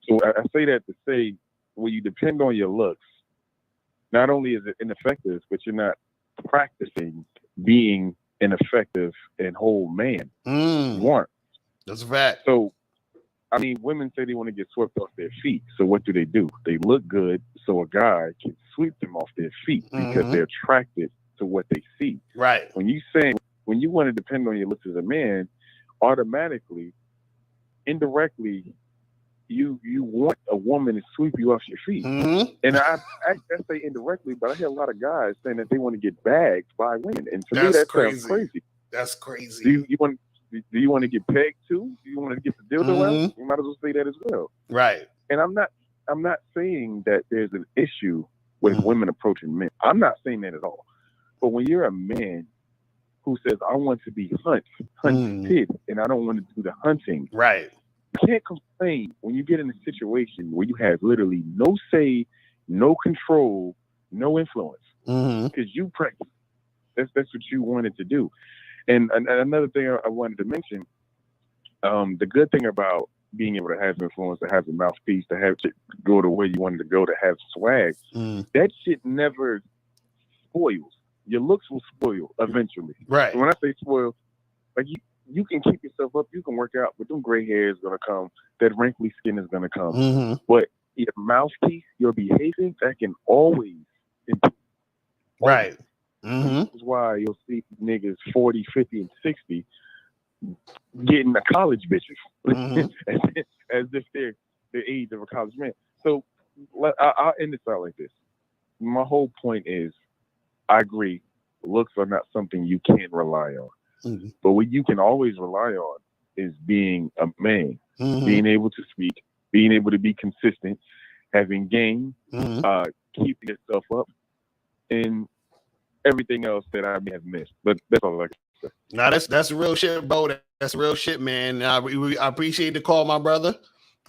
So I say that to say, when you depend on your looks, not only is it ineffective, but you're not practicing being an effective and whole man. You aren't. That's a fact. So, I mean, women say they want to get swept off their feet. So what do? They look good so a guy can sweep them off their feet because they're attracted to what they see. Right. When you want to depend on your looks as a man, automatically, indirectly, you want a woman to sweep you off your feet. And I say indirectly, but I hear a lot of guys saying that they want to get bagged by women. And to me, that sounds crazy. That's crazy. Do you want to get pegged too? Do you want to get the dildo out? You might as well say that as well. Right. And I'm not saying that there's an issue with women approaching men. I'm not saying that at all. But when you're a man who says, I want to be hunted, and I don't want to do the hunting. Right. You can't complain when you get in a situation where you have literally no say, no control, no influence. Because you practice. That's what you wanted to do. And another thing I wanted to mention, the good thing about being able to have influence, to have a mouthpiece, to have shit go the way you wanted to go, to have swag, that shit never spoils. Your looks will spoil eventually. Right. And when I say spoil, like you can keep yourself up, you can work out, but them gray hair is gonna come, that wrinkly skin is gonna come. But your mouthpiece, your behavior, that can always improve. Right. This is why you'll see niggas 40, 50, and 60 getting the college bitches as if they're the age of a college man. So I'll end this out like this. My whole point is, I agree, looks are not something you can rely on. But what you can always rely on is being a man, being able to speak, being able to be consistent, having game, keeping yourself up, and everything else that I may have missed. But that's all I can say. Nah, that's real shit, bro. That's real shit, man. I appreciate the call, my brother.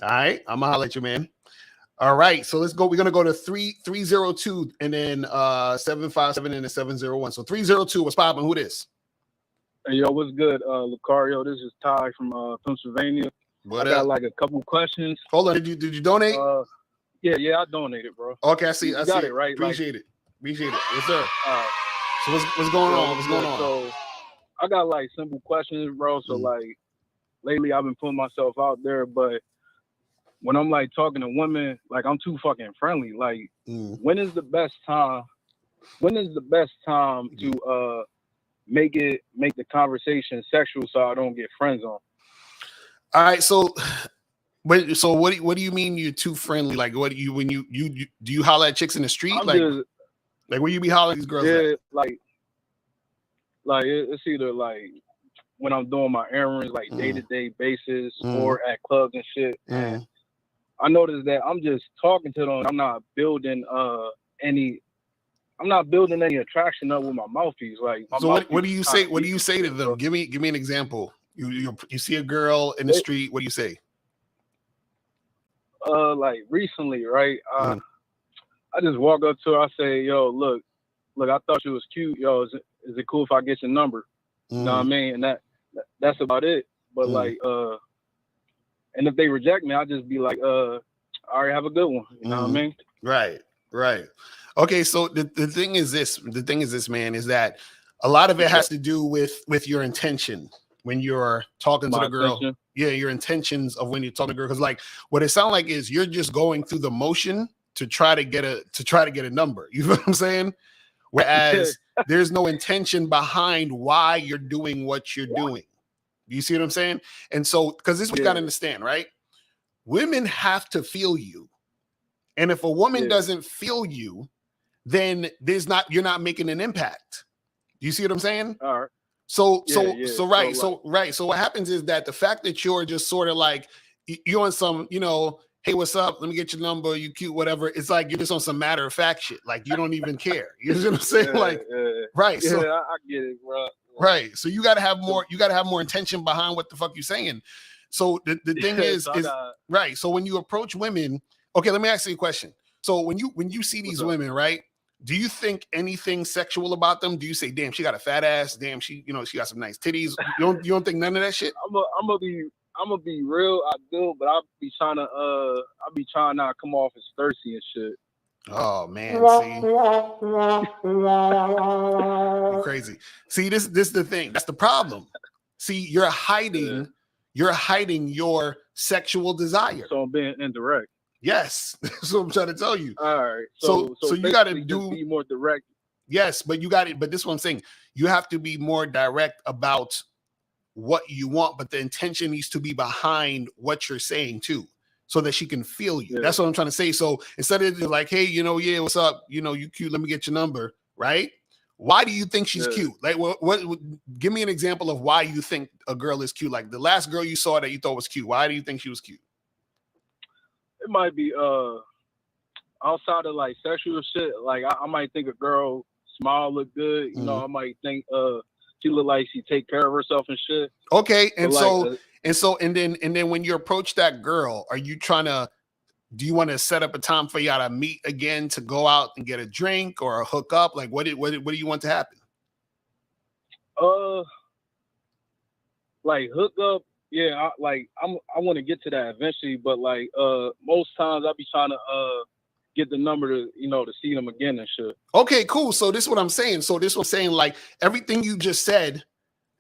All right, I'm gonna holler at you, man. All right, so let's go. We're gonna go to 302 and then 757 and then 701. So 302, what's popping? Who this? Hey, yo, what's good, Lucario? This is Ty from Pennsylvania. What I got like a couple questions. Hold on, did you donate? Yeah, I donated, bro. Okay, I see. I got see it, right? Appreciate it. Yes, sir. So what's going on? What's going on? So I got like simple questions, bro. So like lately I've been putting myself out there, but when I'm like talking to women, like I'm too fucking friendly. Like when is the best time to make the conversation sexual so I don't get friend zoned? All right, so what do you mean you're too friendly? Like what do you when you do you holler at chicks in the street? Like where you be hollering at these girls? Yeah, at? like Like it's either like when I'm doing my errands, like day-to-day basis, or at clubs and shit. And I noticed that I'm just talking to them. I'm not building any attraction up with my mouthpiece. Like, my so what do you say? What do you say to them? So, Give me an example. You see a girl in the street. What do you say? Like recently, right? I just walk up to her. I say, "Yo, look, I thought you was cute. Yo, is it cool if I get your number?" You know what I mean? And that's about it. But like, and if they reject me, I'll just be like, all right, have a good one. You know what I mean? Right. Okay, so the thing is this, man, is that a lot of it has to do with your intention when you're talking to the girl. Intention. Yeah, your intentions of when you talk to the girl. Because like what it sounds like is you're just going through the motion to try to get a number. You know what I'm saying? Whereas there's no intention behind why you're doing what you're doing. You see what I'm saying? And so, because this is what you got to understand, right? Women have to feel you. And if a woman doesn't feel you, then you're not making an impact. Do you see what I'm saying? All right. So what happens is that the fact that you're just sort of like, you're on some, hey, what's up? Let me get your number. You cute, whatever. It's like you're just on some matter of fact shit. Like you don't even care. You know what I'm saying? Right. Yeah, So I get it, bro. Right. So you got to have more intention behind what the fuck you're saying. So the thing is right. So when you approach women, okay, let me ask you a question. So when you see these women, right? Do you think anything sexual about them? Do you say, damn, she got a fat ass? Damn, she got some nice titties. You don't think none of that shit? I'm gonna be real. I do, but I'll be trying not to come off as thirsty and shit. Oh man, see, you're crazy. See, this is the thing. That's the problem. See, you're hiding your sexual desire. So I'm being indirect. Yes, that's what I'm trying to tell you. All right. So you got to be more direct. Yes, but you got it. But this is what I'm saying. You have to be more direct about what you want, but the intention needs to be behind what you're saying too, so that she can feel you. That's what I'm trying to say. So instead of like, hey, yeah, what's up? You cute. Let me get your number. Right? Why do you think she's cute? Like, what? Give me an example of why you think a girl is cute. Like the last girl you saw that you thought was cute. Why do you think she was cute? It might be outside of like sexual shit. Like I might think a girl smile look good. You know, I might think she look like she take care of herself and shit. Okay, and then when you approach that girl, do you want to set up a time for y'all to meet again to go out and get a drink or a hook up? Like what do you want to happen? Like hook up. Yeah, I want to get to that eventually, but like most times I be trying to get the number to see them again and shit. Okay, cool. So this is what I'm saying. Like everything you just said,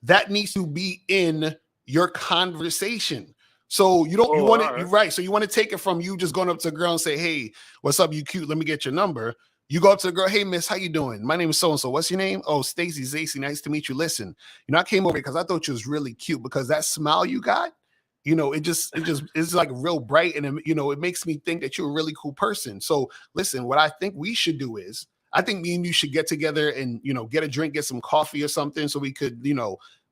that needs to be in your conversation. So you want it right. So you want to take it from you just going up to a girl and say, hey, what's up? You cute. Let me get your number. You go up to the girl, hey, miss, how you doing? My name is so-and-so. What's your name? Oh, Stacy. Nice to meet you. Listen, I came over because I thought you was really cute because that smile you got, it's like real bright. And, it makes me think that you're a really cool person. So listen, what I think we should do is I think me and you should get together and, get a drink, get some coffee or something so we could,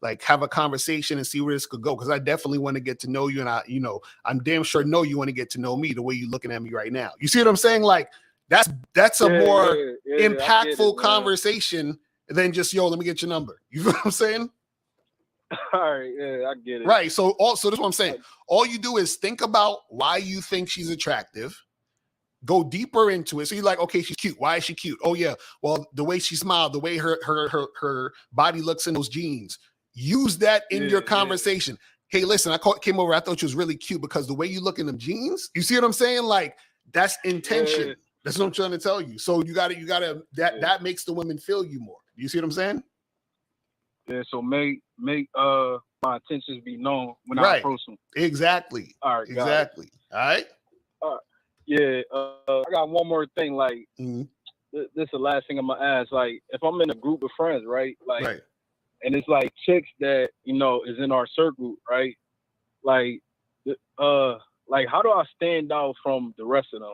like have a conversation and see where this could go. Cause I definitely want to get to know you. And I'm damn sure know you want to get to know me the way you're looking at me right now. You see what I'm saying? Like, that's a more impactful conversation than just, let me get your number. You know what I'm saying? All right, yeah, I get it. Right. So this is what I'm saying. All you do is think about why you think she's attractive. Go deeper into it. So you're like, okay, she's cute. Why is she cute? Oh yeah. Well, the way she smiled, the way her body looks in those jeans. Use that in your conversation. Hey, listen, came over. I thought you was really cute because the way you look in them jeans. You see what I'm saying? Like that's intention. Yeah. That's what I'm trying to tell you. So you gotta that makes the women feel you more. You see what I'm saying? Yeah. So make my intentions be known when I approach them. Exactly. All right. Exactly. All right. Yeah. I got one more thing. Like this is the last thing I'm gonna ask. Like if I'm in a group of friends, right? Like, and it's like chicks that is in our circle, right? Like how do I stand out from the rest of them?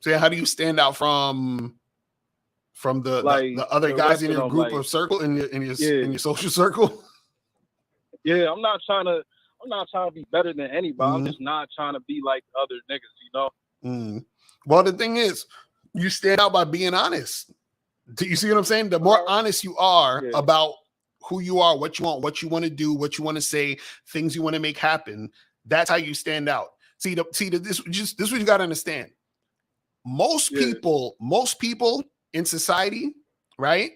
So how do you stand out from from the like other the guys rest in of your them, group like, of circle in your yeah. in your social circle. Yeah, I'm not trying to be better than anybody. I'm Mhm. just not trying to be like other niggas, you know? Well, the thing is, you stand out by being honest. Do you see what I'm saying? The more honest you are Yeah. about who you are, what you want to do, what you want to say, things you want to make happen, that's how you stand out. This what you got to understand. Most people in society, right?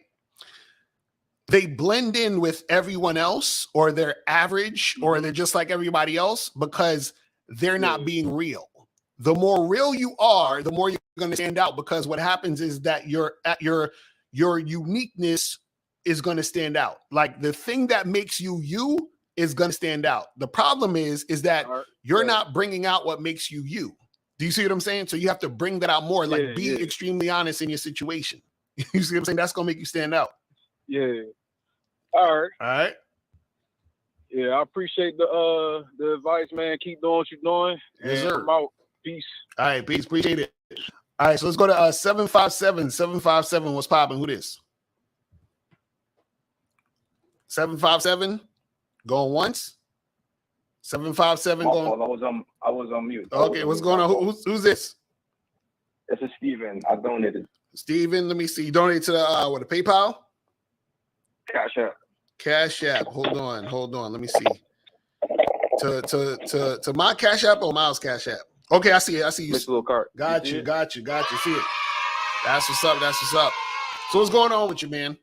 They blend in with everyone else, or they're average, or they're just like everybody else because they're not being real. The more real you are, the more you're going to stand out, because what happens is that your uniqueness is going to stand out. Like the thing that makes you is going to stand out. The problem is that you're not bringing out what makes you you. Do you see what I'm saying? So you have to bring that out more, like be extremely honest in your situation. You see what I'm saying? That's going to make you stand out. Yeah. All right. Yeah, I appreciate the advice, man. Keep doing what you're doing. Yes, and sir. I'm out. Peace. All right, peace. Appreciate it. All right, so let's go to 757. 757, what's popping? Who this? 757, going once. 757 going. I was on mute. Okay, what's going on? Who's this? This is Steven. I donated. Steven, let me see. You donated to the PayPal? Cash App. Hold on. Let me see. To my Cash App or Miles' Cash App? Okay, I see it. I see you. This little card. Got you. See it. That's what's up. So what's going on with you, man?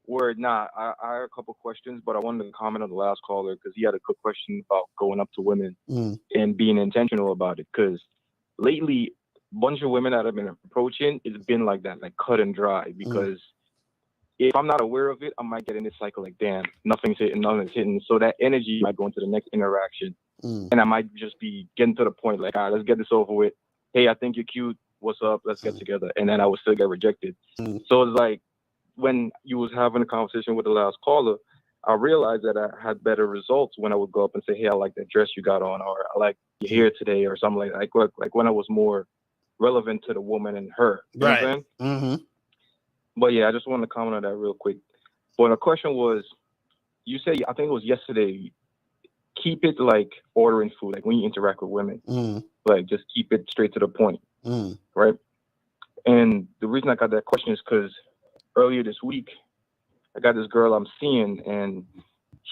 Word, nah. I had a couple questions, but I wanted to comment on the last caller because he had a good question about going up to women and being intentional about it. Because lately, a bunch of women that I've been approaching, it's been like that, like cut and dry. Because if I'm not aware of it, I might get in this cycle like, damn, nothing's hitting. So that energy might go into the next interaction. And I might just be getting to the point like, all right, let's get this over with. Hey, I think you're cute. What's up? Let's get together. And then I would still get rejected. So it's like, when you was having a conversation with the last caller, I realized that I had better results when I would go up and say, hey, I like that dress you got on, or I like your hair today, or something like when I was more relevant to the woman and her. You know what I'm saying? But yeah, I just wanted to comment on that real quick. But the question was, you say, I think it was yesterday, keep it like ordering food, like when you interact with women, like just keep it straight to the point, right? And the reason I got that question is because earlier this week, I got this girl I'm seeing, and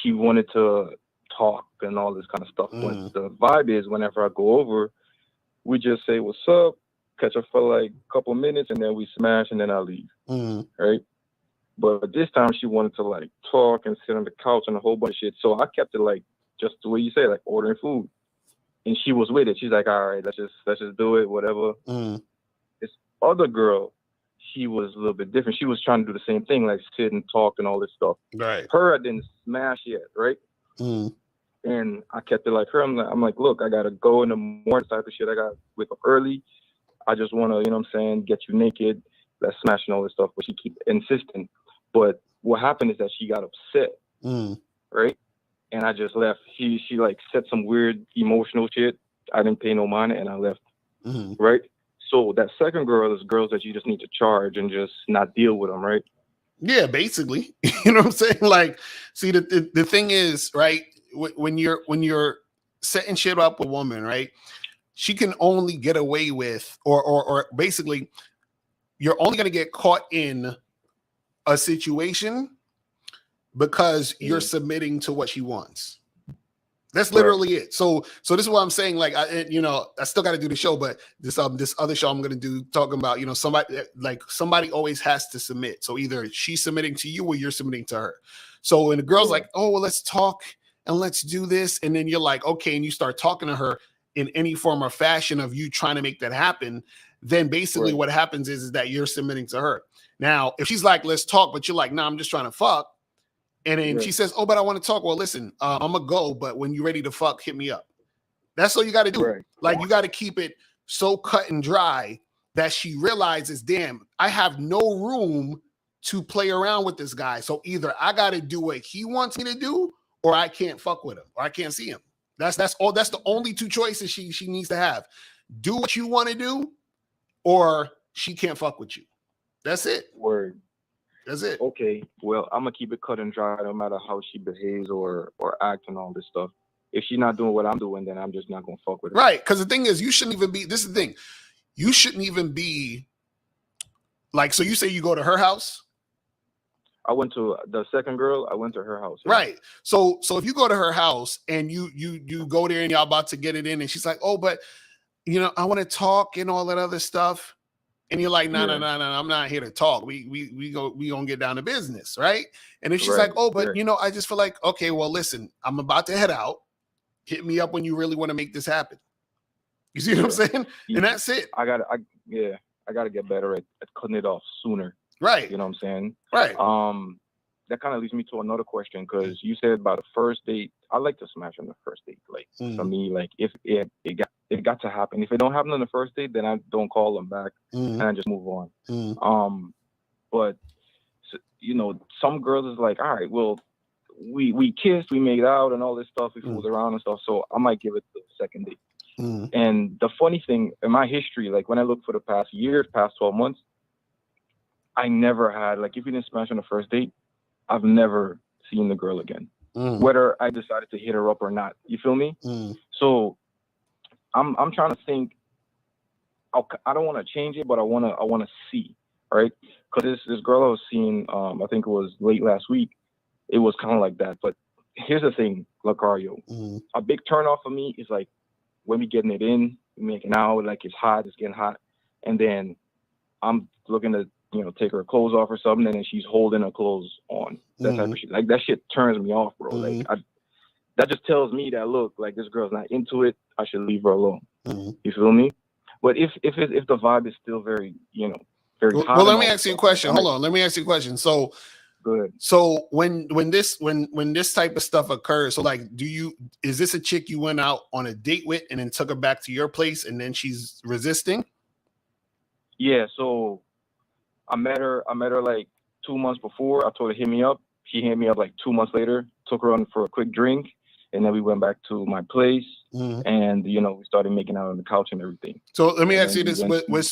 she wanted to talk and all this kind of stuff. But the vibe is, whenever I go over, we just say, what's up, catch up for like a couple minutes, and then we smash, and then I leave, right? But this time, she wanted to like talk and sit on the couch and a whole bunch of shit. So I kept it like just the way you say, like ordering food. And she was with it. She's like, all right, let's just do it, whatever. This other girl, she was a little bit different. She was trying to do the same thing, like sit and talk and all this stuff. Right. Her, I didn't smash yet, right? And I kept it like her. I'm like, look, I gotta go in the morning type of shit. I gotta wake up early. I just wanna, you know what I'm saying, get you naked. Let's smash and all this stuff. But she keep insisting. But what happened is that she got upset, right? And I just left. She like said some weird emotional shit. I didn't pay no mind, and I left, right? So that second girl is girls that you just need to charge and just not deal with them, right? Yeah, basically. You know what I'm saying? Like, see, the thing is, right, when you're setting shit up with a woman, right, she can only get away with, or basically, you're only going to get caught in a situation because you're submitting to what she wants. That's literally it. So this is what I'm saying. Like, I still got to do the show, but this other show I'm going to do, talking about, somebody always has to submit. So either she's submitting to you or you're submitting to her. So when the girl's like, oh, well, let's talk and let's do this. And then you're like, okay. And you start talking to her in any form or fashion of you trying to make that happen. Then basically what happens is that you're submitting to her. Now, if she's like, let's talk, but you're like, nah, I'm just trying to fuck. And then she says, oh, but I want to talk. Well, listen, I'm going to go, but when you're ready to fuck, hit me up. That's all you got to do. Like, you got to keep it so cut and dry that she realizes, damn, I have no room to play around with this guy. So either I got to do what he wants me to do, or I can't fuck with him, or I can't see him. That's all. That's the only two choices she needs to have. Do what you want to do, or she can't fuck with you. That's it. Word. That's it. Okay. Well, I'm gonna keep it cut and dry, no matter how she behaves or act and all this stuff. If she's not doing what I'm doing, then I'm just not gonna fuck with her. Right. Because the thing is, you shouldn't even be. This is the thing. You shouldn't even be like. So you say you go to her house. I went to the second girl. I went to her house. Yeah. Right. So if you go to her house and you go there and y'all about to get it in, and she's like, oh, but I want to talk and all that other stuff. And you're like, no, I'm not here to talk. We gonna get down to business, right? And then she's like, oh, but I just feel like, okay, well, listen, I'm about to head out. Hit me up when you really want to make this happen. You see what I'm saying? And that's it. I gotta get better at cutting it off sooner. Right. You know what I'm saying? Right. That kind of leads me to another question, because you said about a first date. I like to smash on the first date. Like for me, like if it got to happen. If it don't happen on the first date, then I don't call them back and I just move on. But some girls is like, all right, well, we kissed, we made out and all this stuff, we fooled around and stuff. So I might give it the second date. And the funny thing in my history, like when I look for the past 12 months, I never had, like, if you didn't smash on the first date, I've never seen the girl again, whether I decided to hit her up or not. You feel me? So I'm trying to think. I don't want to change it, but I want to see, right? Because this girl I was seeing, I think it was late last week. It was kind of like that. But here's the thing, Lucario. A big turnoff for me is like when we getting it in, we making out, like it's hot, it's getting hot, and then I'm looking to take her clothes off or something, and then she's holding her clothes on. That type of shit. Like that shit turns me off, bro. Like that just tells me that, look, like this girl's not into it. I should leave her alone. You feel me? But if the vibe is still very very hot. Well, let me ask you a question. Hold on. Let me ask you a question. So good. So when this type of stuff occurs, so like, is this a chick you went out on a date with and then took her back to your place and then she's resisting? Yeah. So I met her like 2 months before. I told her hit me up. She hit me up like 2 months later. Took her on for a quick drink, and then we went back to my place, and we started making out on the couch and everything. So let me ask you this: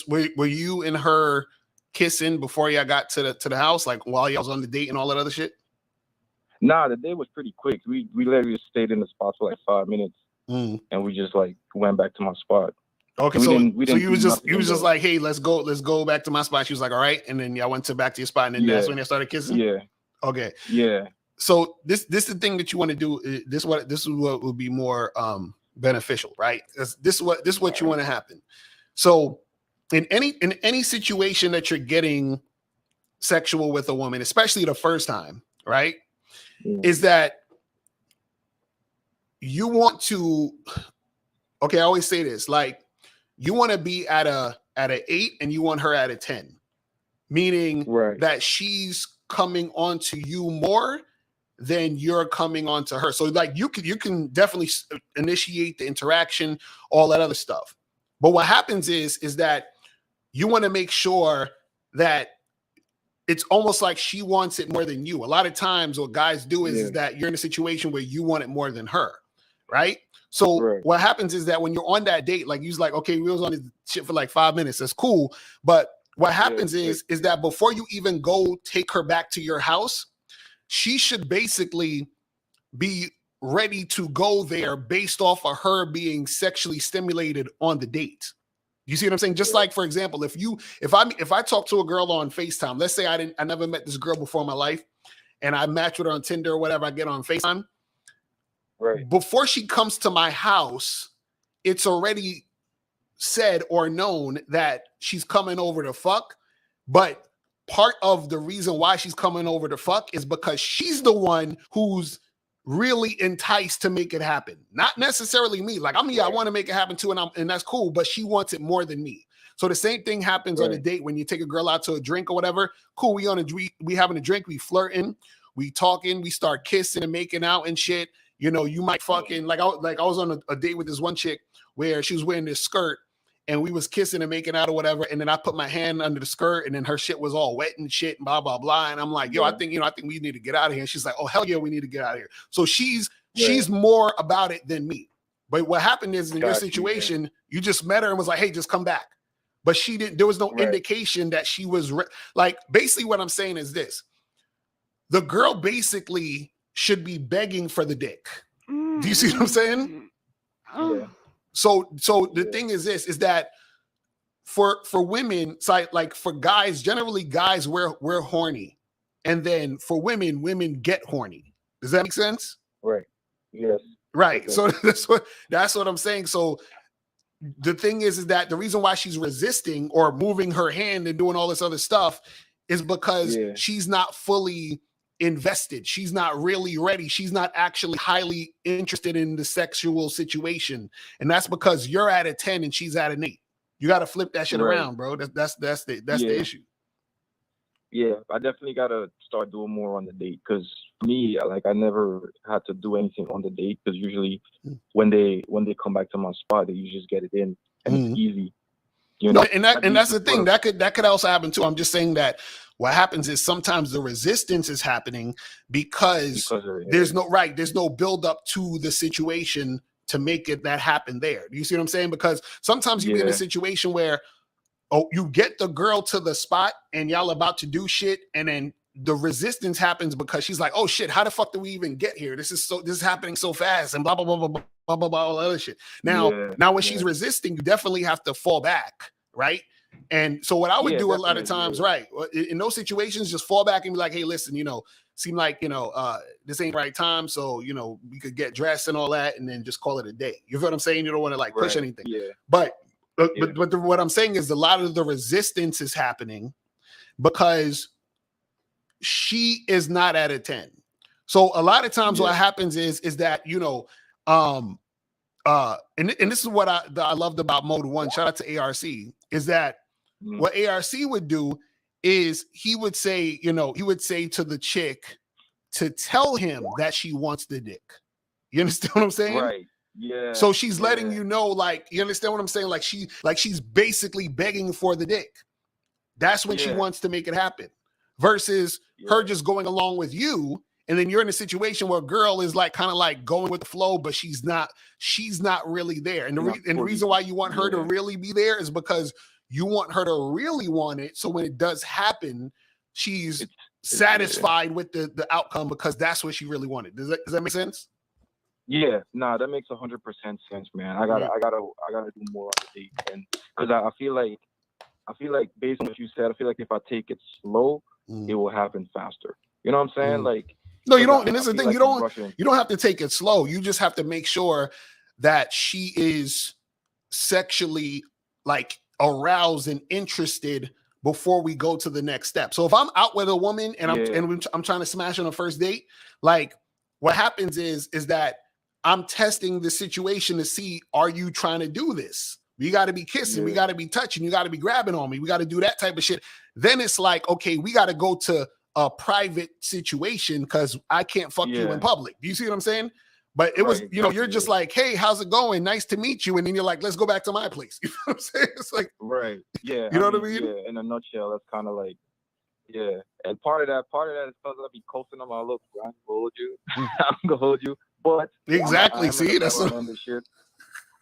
were you and her kissing before y'all got to the house, like while y'all was on the date and all that other shit? Nah, the date was pretty quick. We literally just stayed in the spot for like 5 minutes, and we just like went back to my spot. Okay, so you was just like, hey, let's go back to my spot. She was like, all right, and then y'all went back to your spot, and then that's when they started kissing. Yeah. Okay. Yeah. So this is the thing that you want to do. This is what will be more beneficial, right? This is what you want to happen. So in any situation that you're getting sexual with a woman, especially the first time, right, is that you want to. Okay, I always say this, like, you want to be at a 8 and you want her at a 10, meaning that she's coming onto you more than you're coming onto her. So like you can definitely initiate the interaction, all that other stuff. But what happens is that you want to make sure that it's almost like she wants it more than you. A lot of times what guys do is that you're in a situation where you want it more than her, right? So what happens is that when you're on that date, like, you're like, okay, we was on this shit for like 5 minutes. That's cool. But what happens is that before you even go take her back to your house, she should basically be ready to go there based off of her being sexually stimulated on the date. You see what I'm saying? Just like, for example, if I talk to a girl on FaceTime, let's say I never met this girl before in my life, and I match with her on Tinder or whatever, I get on FaceTime. Right. Before she comes to my house, it's already said or known that she's coming over to fuck. But part of the reason why she's coming over to fuck is because she's the one who's really enticed to make it happen. Not necessarily me. Like, I want to make it happen too, and that's cool, but she wants it more than me. So the same thing happens on a date when you take a girl out to a drink or whatever. Cool, we having a drink, we flirting, we talking, we start kissing and making out and shit. You might fucking I was on a date with this one chick where she was wearing this skirt and we was kissing and making out or whatever. And then I put my hand under the skirt and then her shit was all wet and shit and blah, blah, blah. And I'm like, yo, I think we need to get out of here. And she's like, oh, hell yeah, we need to get out of here. So she's more about it than me. But what happened is in your situation, you just met her and was like, hey, just come back. but she didn't. There was no indication that she was like. Basically, what I'm saying is this: the girl basically should be begging for the dick. Do you see what I'm saying? Yeah. So the thing is this: is that for women, like for guys, generally guys we're horny, and then for women get horny. Does that make sense? Right. Yes. Right. Okay. So that's what I'm saying. So the thing is that the reason why she's resisting or moving her hand and doing all this other stuff is because she's not fully invested. She's not really ready. She's not actually highly interested in the sexual situation. And that's because you're at a 10 and she's at an 8. You got to flip that shit around, bro. That's the issue. Yeah, I definitely gotta start doing more on the date because me, like, I never had to do anything on the date because usually when they come back to my spot, they usually just get it in and it's easy. You know, and that's the thing that could also happen too. I'm just saying that what happens is sometimes the resistance is happening because there's no build up to the situation to make it that happen there. Do you see what I'm saying? Because sometimes you be in a situation where you get the girl to the spot and y'all about to do shit, and then the resistance happens because she's like, "Oh shit, how the fuck did we even get here? This is happening so fast," and blah blah blah blah blah blah blah, blah all other shit. Now when she's resisting, you definitely have to fall back, right? And so what I would do a lot of times, right, in those situations, just fall back and be like, "Hey, listen, seem like this ain't the right time, so we could get dressed and all that, and then just call it a day." You feel what I'm saying? You don't want to like push anything, but what I'm saying is a lot of the resistance is happening because she is not at a 10. So a lot of times what happens is that, and this is what I loved about Mode 1, shout out to ARC, is that what ARC would do is he would say to the chick to tell him that she wants the dick. You understand what I'm saying? Right. Yeah. So she's letting you know, like, you understand what I'm saying? Like she's basically begging for the dick. That's when she wants to make it happen. Versus her just going along with you, and then you're in a situation where a girl is like kind of like going with the flow, but she's not really there. And the reason why you want her to really be there is because you want her to really want it. So when it does happen, she's satisfied with the outcome because that's what she really wanted. Does that make sense? Yeah, that makes 100% sense, man. I gotta do more on the date, and because I feel like based on what you said, I feel like if I take it slow, it will happen faster. You know what I'm saying? Like, no, you don't. And this is the thing: you don't have to take it slow. You just have to make sure that she is sexually like aroused and interested before we go to the next step. So if I'm out with a woman and I'm trying to smash on a first date, like what happens is that I'm testing the situation to see, are you trying to do this? We got to be kissing. We got to be touching. You got to be grabbing on me. We got to do that type of shit. Then it's like, okay, we got to go to a private situation because I can't fuck you in public. Do you see what I'm saying? But it was, you're just like, hey, how's it going? Nice to meet you. And then you're like, let's go back to my place. You know what I'm saying? It's like, yeah. You know what I mean? Yeah. In a nutshell, that's kind of like, And part of that is because I'll be coasting on my looks. I'm gonna hold you. I'm gonna hold you. But exactly. See, that's what membership.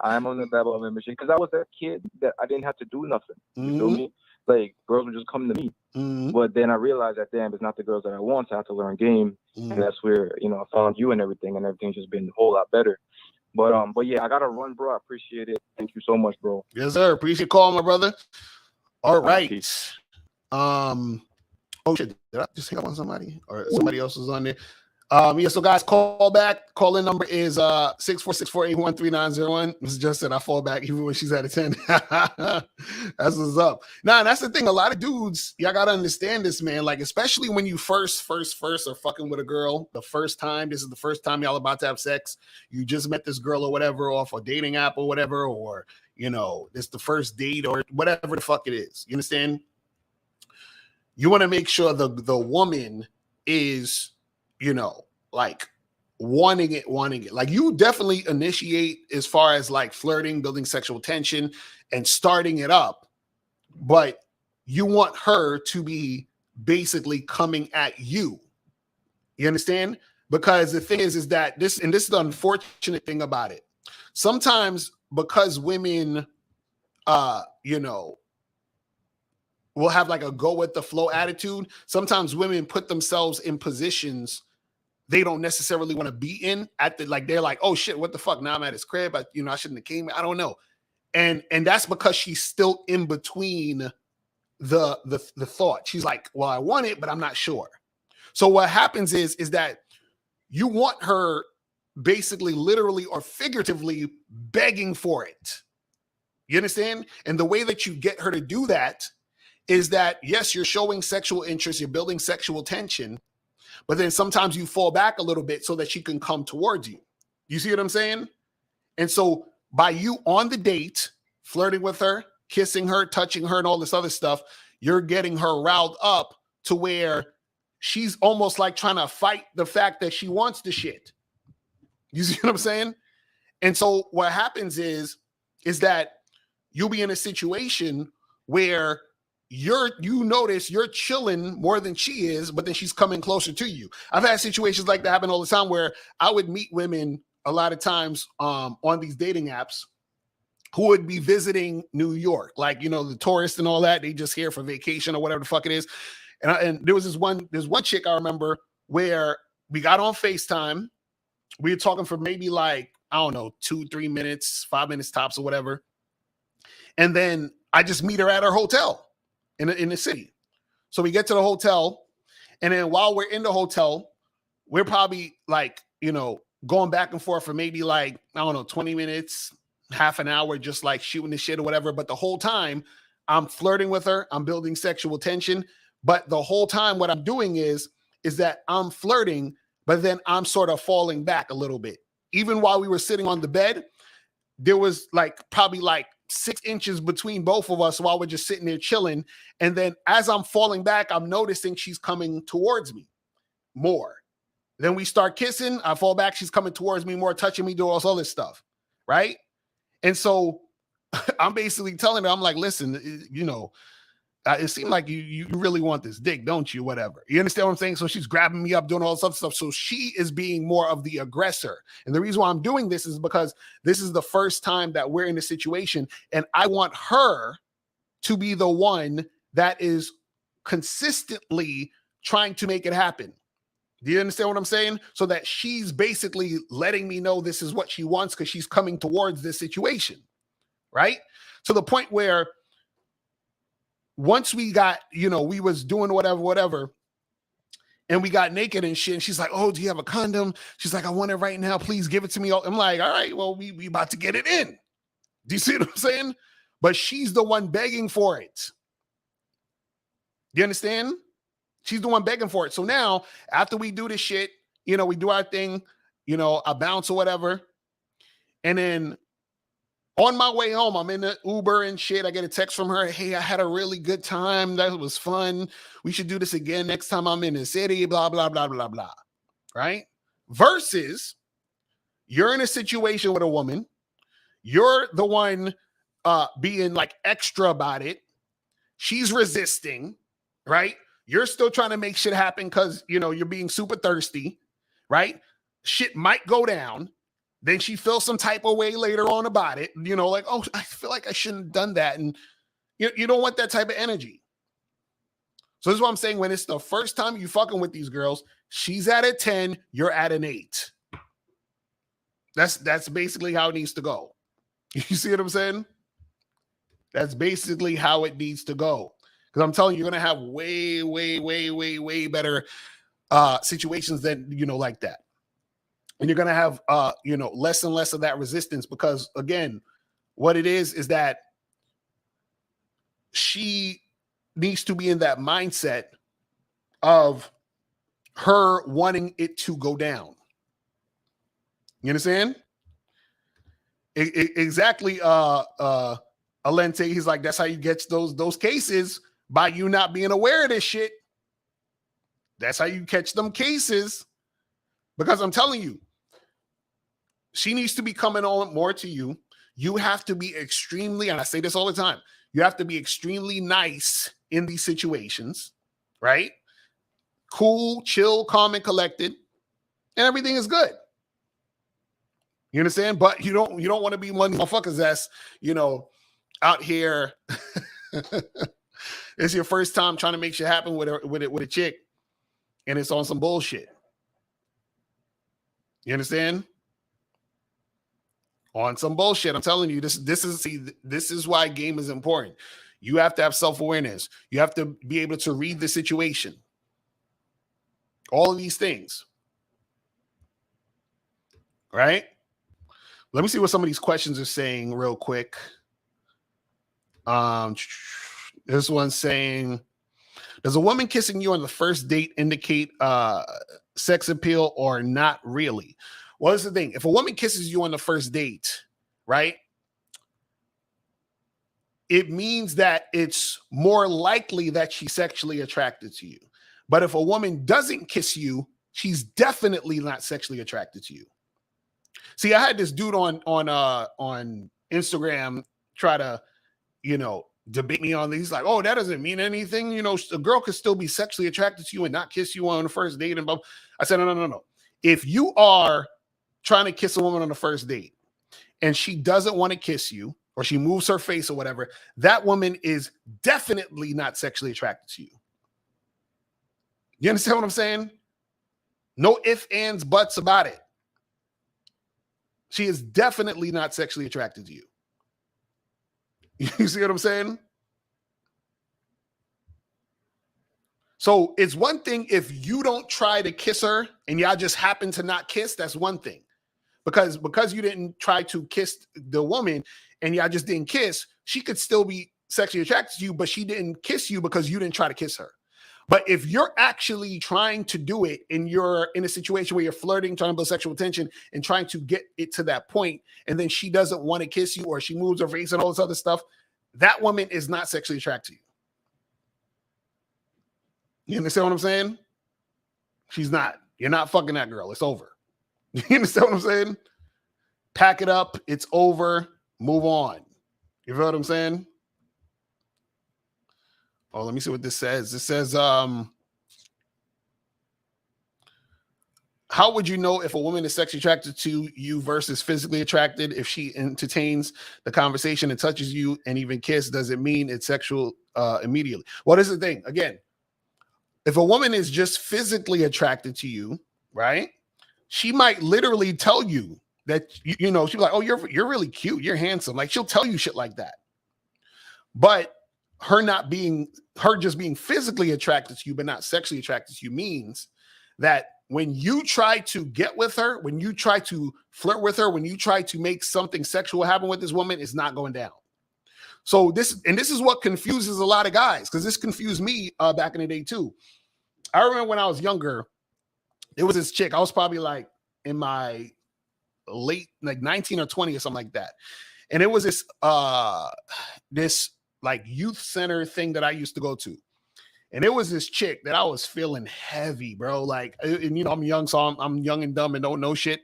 I'm on the Babel membership because I was that kid that I didn't have to do nothing. You feel me? Like girls would just come to me. But then I realized that damn, it's not the girls that I want. So I have to learn game, and that's where I found you and everything's just been a whole lot better. But yeah, I gotta run, bro. I appreciate it. Thank you so much, bro. Yes, sir. Appreciate calling, my brother. All right. Peace. Oh shit! Did I just hang up on somebody or somebody else was on there? So guys, call back. Call-in number is 646-481-3901. This is just said I fall back even when she's at a 10. That's what's up. Nah, that's the thing. A lot of dudes, y'all gotta understand this, man. Like, especially when you first are fucking with a girl the first time. This is the first time y'all about to have sex. You just met this girl or whatever off a dating app or whatever, or this the first date or whatever the fuck it is. You understand? You want to make sure the woman is, like wanting it. Like you definitely initiate as far as like flirting, building sexual tension and starting it up. But you want her to be basically coming at you. You understand? Because the thing is that this is the unfortunate thing about it. Sometimes because women, will have like a go with the flow attitude. Sometimes women put themselves in positions they don't necessarily want to be in they're like, oh shit, what the fuck? Now I'm at his crib. I shouldn't have came. I don't know. And that's because she's still in between the thought. She's like, well, I want it, but I'm not sure. So what happens is that you want her basically literally or figuratively begging for it. You understand? And the way that you get her to do that is that, yes, you're showing sexual interest, you're building sexual tension, but then sometimes you fall back a little bit so that she can come towards you. You see what I'm saying? And so by you on the date, flirting with her, kissing her, touching her, and all this other stuff, you're getting her riled up to where she's almost like trying to fight the fact that she wants the shit. You see what I'm saying? And so what happens is that you'll be in a situation where you notice you're chilling more than she is, but then she's coming closer to you. I've had situations like that happen all the time where I would meet women a lot of times on these dating apps who would be visiting New York, like, the tourists and all that. They just here for vacation or whatever the fuck it is. And there was there's one chick I remember where we got on FaceTime. We were talking for maybe like, I don't know, 2-3 minutes, 5 minutes tops or whatever. And then I just meet her at her hotel in the city. So we get to the hotel, and then while we're in the hotel, we're probably like, going back and forth for maybe like, I don't know, 20 minutes, half an hour, just like shooting the shit or whatever. But the whole time I'm flirting with her, I'm building sexual tension. But the whole time what I'm doing is that I'm flirting, but then I'm sort of falling back a little bit. Even while we were sitting on the bed, there was probably 6 inches between both of us while we're just sitting there chilling. And then as I'm falling back, I'm noticing she's coming towards me more. Then we start kissing. I fall back. She's coming towards me more, touching me, doing all this stuff. Right. And so I'm basically telling her, I'm like, listen, it seemed like you really want this dick, don't you? Whatever. You understand what I'm saying? So she's grabbing me up, doing all this other stuff. So she is being more of the aggressor. And the reason why I'm doing this is because this is the first time that we're in a situation, and I want her to be the one that is consistently trying to make it happen. Do you understand what I'm saying? So that she's basically letting me know this is what she wants because she's coming towards this situation, right? To the point where once we got, we was doing whatever, and we got naked and shit, and she's like, oh, do you have a condom? She's like, I want it right now. Please give it to me. I'm like, all right, well, we about to get it in. Do you see what I'm saying? But she's the one begging for it. Do you understand? She's the one begging for it. So now, after we do this shit, we do our thing, I bounce or whatever. And then on my way home, I'm in the Uber and shit. I get a text from her. Hey, I had a really good time. That was fun. We should do this again next time I'm in the city, blah, blah, blah, blah, blah. Right? Versus you're in a situation with a woman. You're the one being like extra about it. She's resisting, right? You're still trying to make shit happen because, you're being super thirsty, right? Shit might go down. Then she feels some type of way later on about it, like, oh, I feel like I shouldn't have done that. And you don't want that type of energy. So this is what I'm saying. When it's the first time you fucking with these girls, she's at a 10, you're at an 8. That's basically how it needs to go. You see what I'm saying? That's basically how it needs to go. Because I'm telling you, you're going to have way, way, way, way, way better situations than, like that. And you're going to have, less and less of that resistance because, again, what it is that she needs to be in that mindset of her wanting it to go down. You understand? Exactly. Alente, he's like, that's how you get those cases, by you not being aware of this shit. That's how you catch them cases. Because I'm telling you, she needs to be coming on more to you. You have to be extremely, and I say this all the time, you have to be extremely nice in these situations, right? Cool, chill, calm, and collected, and everything is good. You understand? But you don't want to be one of the motherfuckers that's, out here It's your first time trying to make shit happen with a chick, and it's on some bullshit. You understand? On some bullshit. I'm telling you, this is why game is important. You have to have self-awareness. You have to be able to read the situation. All of these things. Right? Let me see what some of these questions are saying real quick. This one's saying, does a woman kissing you on the first date indicate sex appeal or not really? Well, that's the thing. If a woman kisses you on the first date, right, it means that it's more likely that she's sexually attracted to you. But if a woman doesn't kiss you, she's definitely not sexually attracted to you. See, I had this dude on Instagram try to, debate me on these. He's like, oh, that doesn't mean anything. A girl could still be sexually attracted to you and not kiss you on the first date. And blah. I said, no. If you are trying to kiss a woman on the first date and she doesn't want to kiss you, or she moves her face or whatever, that woman is definitely not sexually attracted to you. You understand what I'm saying? No ifs, ands, buts about it. She is definitely not sexually attracted to you. You see what I'm saying? So it's one thing if you don't try to kiss her and y'all just happen to not kiss, that's one thing. Because you didn't try to kiss the woman and y'all just didn't kiss, she could still be sexually attracted to you, but she didn't kiss you because you didn't try to kiss her. But if you're actually trying to do it and you're in a situation where you're flirting, trying to build sexual attention and trying to get it to that point, and then she doesn't want to kiss you or she moves her face and all this other stuff, that woman is not sexually attracted to you. You understand what I'm saying? She's not. You're not fucking that girl. It's over. You understand what I'm saying? Pack it up. It's over. Move on. You feel what I'm saying? Oh, let me see what this says. It says, how would you know if a woman is sexually attracted to you versus physically attracted? If she entertains the conversation and touches you and even kiss, does it mean it's sexual immediately? Well, this is the thing. Again, if a woman is just physically attracted to you, right? She might literally tell you that, she's like, oh, you're really cute. You're handsome. Like, she'll tell you shit like that. But her just being physically attracted to you, but not sexually attracted to you, means that when you try to get with her, when you try to flirt with her, when you try to make something sexual happen with this woman, it's not going down. So this is what confuses a lot of guys, because this confused me back in the day too. I remember when I was younger, there was this chick. I was probably like in my late, like 19 or 20 or something like that. And it was this like youth center thing that I used to go to. And it was this chick that I was feeling heavy, bro. Like, and I'm young, so I'm young and dumb and don't know shit.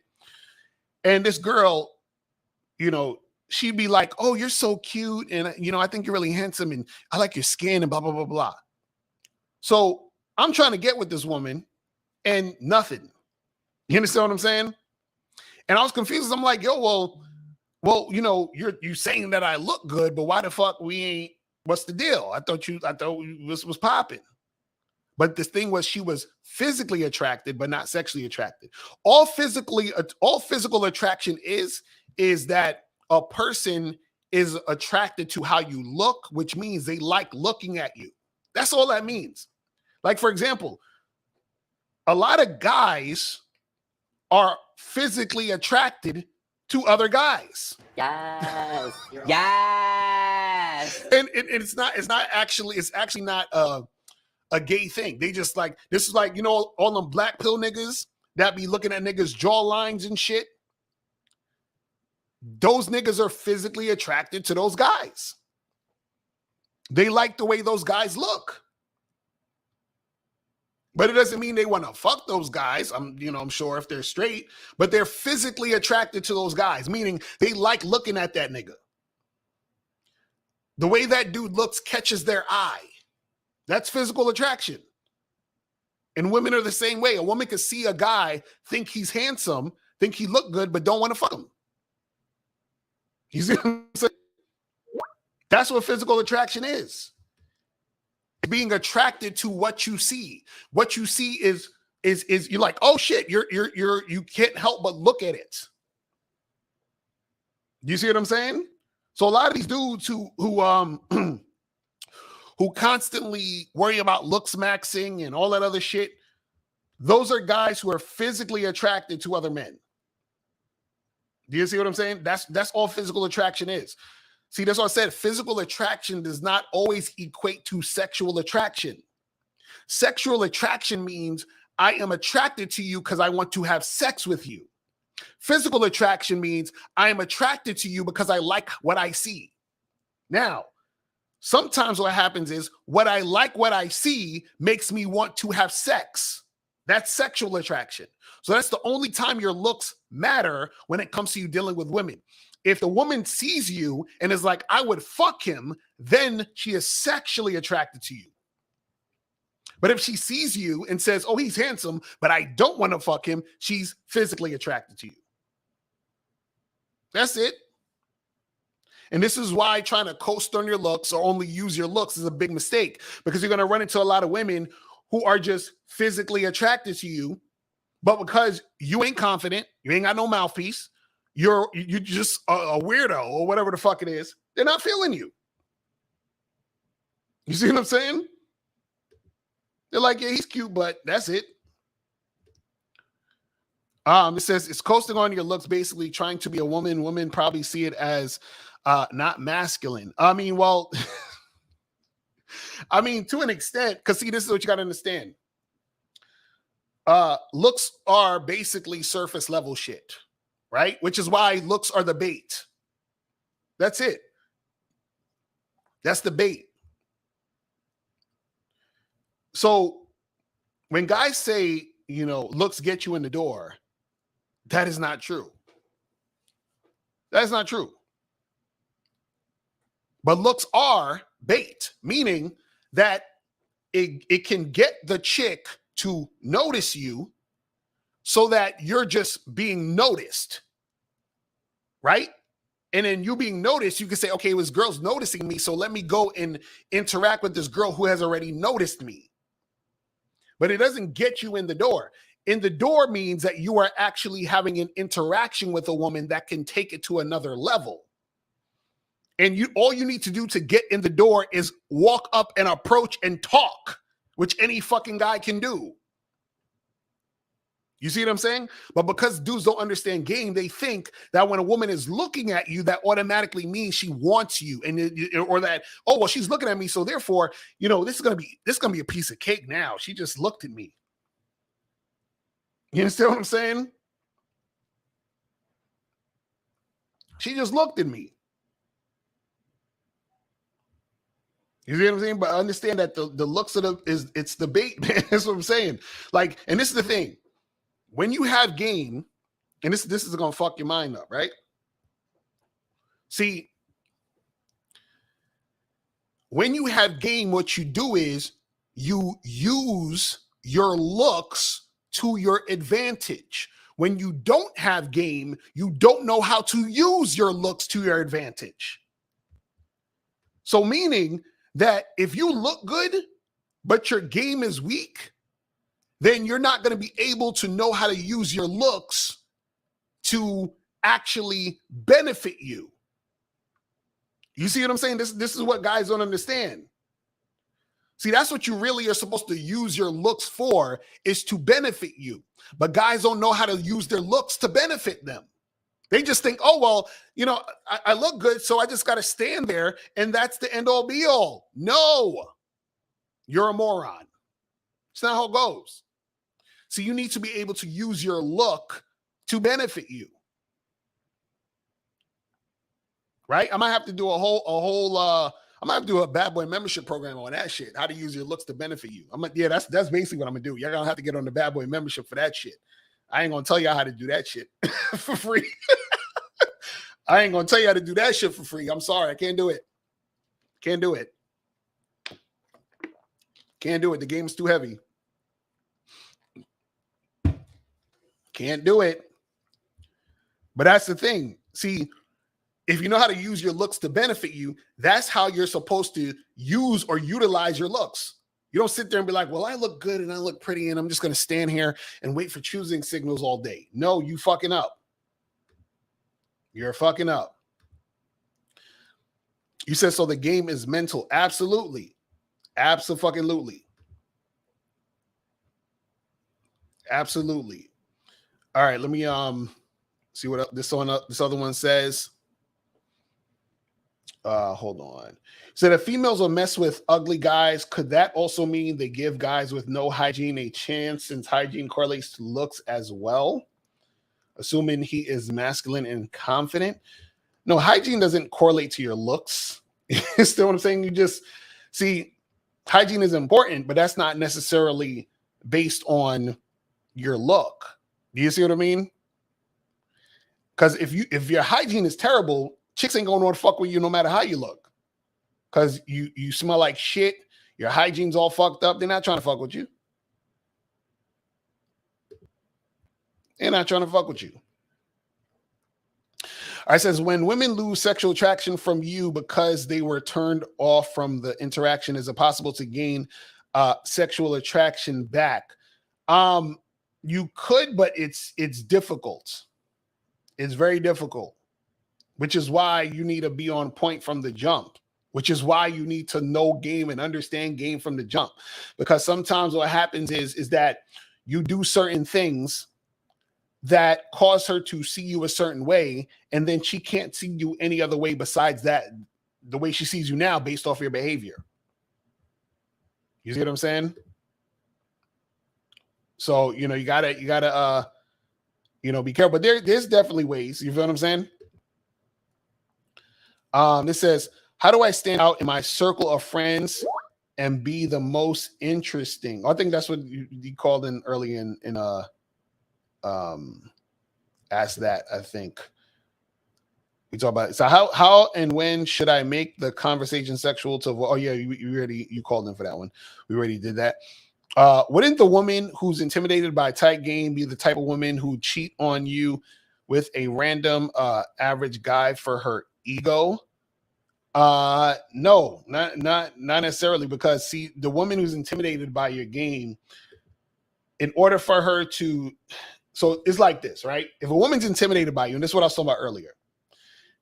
And this girl, she'd be like, oh, you're so cute. And, I think you're really handsome and I like your skin and blah, blah, blah, blah. So I'm trying to get with this woman and nothing. You understand what I'm saying? And I was confused. I'm like, yo, well, you're saying that I look good, but why the fuck what's the deal? I thought this was popping. But the thing was, she was physically attracted, but not sexually attracted. All physical attraction is that a person is attracted to how you look, which means they like looking at you. That's all that means. Like, for example, a lot of guys are physically attracted to other guys. Yes. Yes. And it's actually not a gay thing. They just like, this is like, all them black pill niggas that be looking at niggas' jaw lines and shit. Those niggas are physically attracted to those guys. They like the way those guys look. But it doesn't mean they want to fuck those guys. I'm sure if they're straight, but they're physically attracted to those guys, meaning they like looking at that nigga. The way that dude looks catches their eye. That's physical attraction. And women are the same way. A woman could see a guy, think he's handsome, think he look good, but don't want to fuck him. You see what I'm saying? That's what physical attraction is. being attracted to what you see. What you see is you're like, oh shit, you can't help but look at it. You see what I'm saying? So a lot of these dudes who who constantly worry about looks maxing and all that other shit, those are guys who are physically attracted to other men. Do you see what I'm saying? That's all physical attraction is. See, that's what I said. Physical attraction does not always equate to sexual attraction. Sexual attraction means I am attracted to you because I want to have sex with you. Physical attraction means I am attracted to you because I like what I see. Now, sometimes what happens is what I see makes me want to have sex. That's sexual attraction. So that's the only time your looks matter when it comes to you dealing with women. If the woman sees you and is like, I would fuck him, then she is sexually attracted to you. But if she sees you and says, oh, he's handsome, but I don't want to fuck him, she's physically attracted to you. That's it. And this is why trying to coast on your looks or only use your looks is a big mistake, because you're going to run into a lot of women who are just physically attracted to you, but because you ain't confident, you ain't got no mouthpiece, you're just a weirdo or whatever the fuck it is, they're not feeling you. You see what I'm saying? They're like, yeah, he's cute, but that's it. It says it's coasting on your looks, basically trying to be a woman. Women probably see it as not masculine. I mean, well, I mean, to an extent, because see, this is what you got to understand. Looks are basically surface level shit, right? Which is why looks are the bait. That's it. That's the bait. So when guys say, you know, looks get you in the door, that is not true. That's not true. But looks are bait, meaning that it can get the chick to notice you so that you're just being noticed, right? And then you being noticed, you can say, okay, it was girls noticing me, so let me go and interact with this girl who has already noticed me. But it doesn't get you in the door. In the door means that you are actually having an interaction with a woman that can take it to another level. And all you need to do to get in the door is walk up and approach and talk, which any fucking guy can do. You see what I'm saying? But because dudes don't understand game, they think that when a woman is looking at you, that automatically means she wants you, or that, oh, well, she's looking at me, so therefore, you know, this is gonna be a piece of cake now. She just looked at me. You understand what I'm saying? She just looked at me. You see what I'm saying? But understand that the looks of it's the bait, man. That's what I'm saying. Like, and this is the thing. When you have game, and this is gonna fuck your mind up, right? See, when you have game, what you do is you use your looks to your advantage. When you don't have game, you don't know how to use your looks to your advantage. So meaning that if you look good, but your game is weak, then you're not going to be able to know how to use your looks to actually benefit you. You see what I'm saying? This is what guys don't understand. See, that's what you really are supposed to use your looks for, is to benefit you. But guys don't know how to use their looks to benefit them. They just think, oh, well, you know, I look good, so I just got to stand there, and that's the end all be all. No, you're a moron. It's not how it goes. So you need to be able to use your look to benefit you. Right? I might have to do I might have to do a bad boy membership program on that shit. How to use your looks to benefit you. That's basically what I'm gonna do. You're gonna have to get on the bad boy membership for that shit. I ain't gonna tell y'all how to do that shit for free. I ain't gonna tell you how to do that shit for free. I'm sorry, I can't do it. Can't do it. Can't do it. The game's too heavy. Can't do it. But that's the thing. See, if you know how to use your looks to benefit you, that's how you're supposed to use or utilize your looks. You don't sit there and be like, well, I look good and I look pretty and I'm just going to stand here and wait for choosing signals all day. No, you fucking up. You're fucking up. You said, so the game is mental. Absolutely. Absolutely. Absolutely. All right, let me see what this other one says. Hold on. So if females will mess with ugly guys, could that also mean they give guys with no hygiene a chance, since hygiene correlates to looks as well? Assuming he is masculine and confident. No, hygiene doesn't correlate to your looks. You still what I'm saying? You just see, hygiene is important, but that's not necessarily based on your look. Do you see what I mean? Because if your hygiene is terrible, chicks ain't gonna want to fuck with you no matter how you look. Because you smell like shit, your hygiene's all fucked up. They're not trying to fuck with you. They're not trying to fuck with you. All right, it says, when women lose sexual attraction from you because they were turned off from the interaction, is it possible to gain sexual attraction back? You could, but it's difficult. It's very difficult, which is why you need to be on point from the jump, which is why you need to know game and understand game from the jump. Because sometimes what happens is that you do certain things that cause her to see you a certain way, and then she can't see you any other way besides that, the way she sees you now based off your behavior. You see what I'm saying? So, you gotta, be careful. But there's definitely ways. You feel what I'm saying? This says, how do I stand out in my circle of friends and be the most interesting? I think that's what you called in early in ask that. I think we talk about it. So how and when should I make the conversation sexual to avoid? Oh yeah, you called in for that one. We already did that. Wouldn't the woman who's intimidated by tight game be the type of woman who cheat on you with a random average guy for her ego? No, not necessarily, because see, the woman who's intimidated by your game, in order for her to, so it's like this, right? If a woman's intimidated by you, and this is what I was talking about earlier.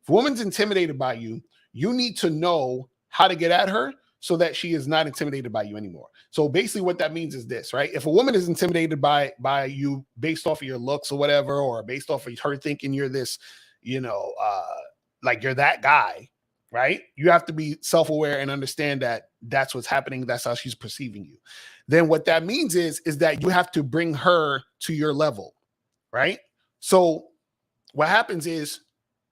If a woman's intimidated by you, you need to know how to get at her so that she is not intimidated by you anymore. So basically what that means is this, right? If a woman is intimidated by you based off of your looks or whatever, or based off of her thinking you're this, like you're that guy, right? You have to be self-aware and understand that that's what's happening. That's how she's perceiving you. Then what that means is that you have to bring her to your level, right? So what happens is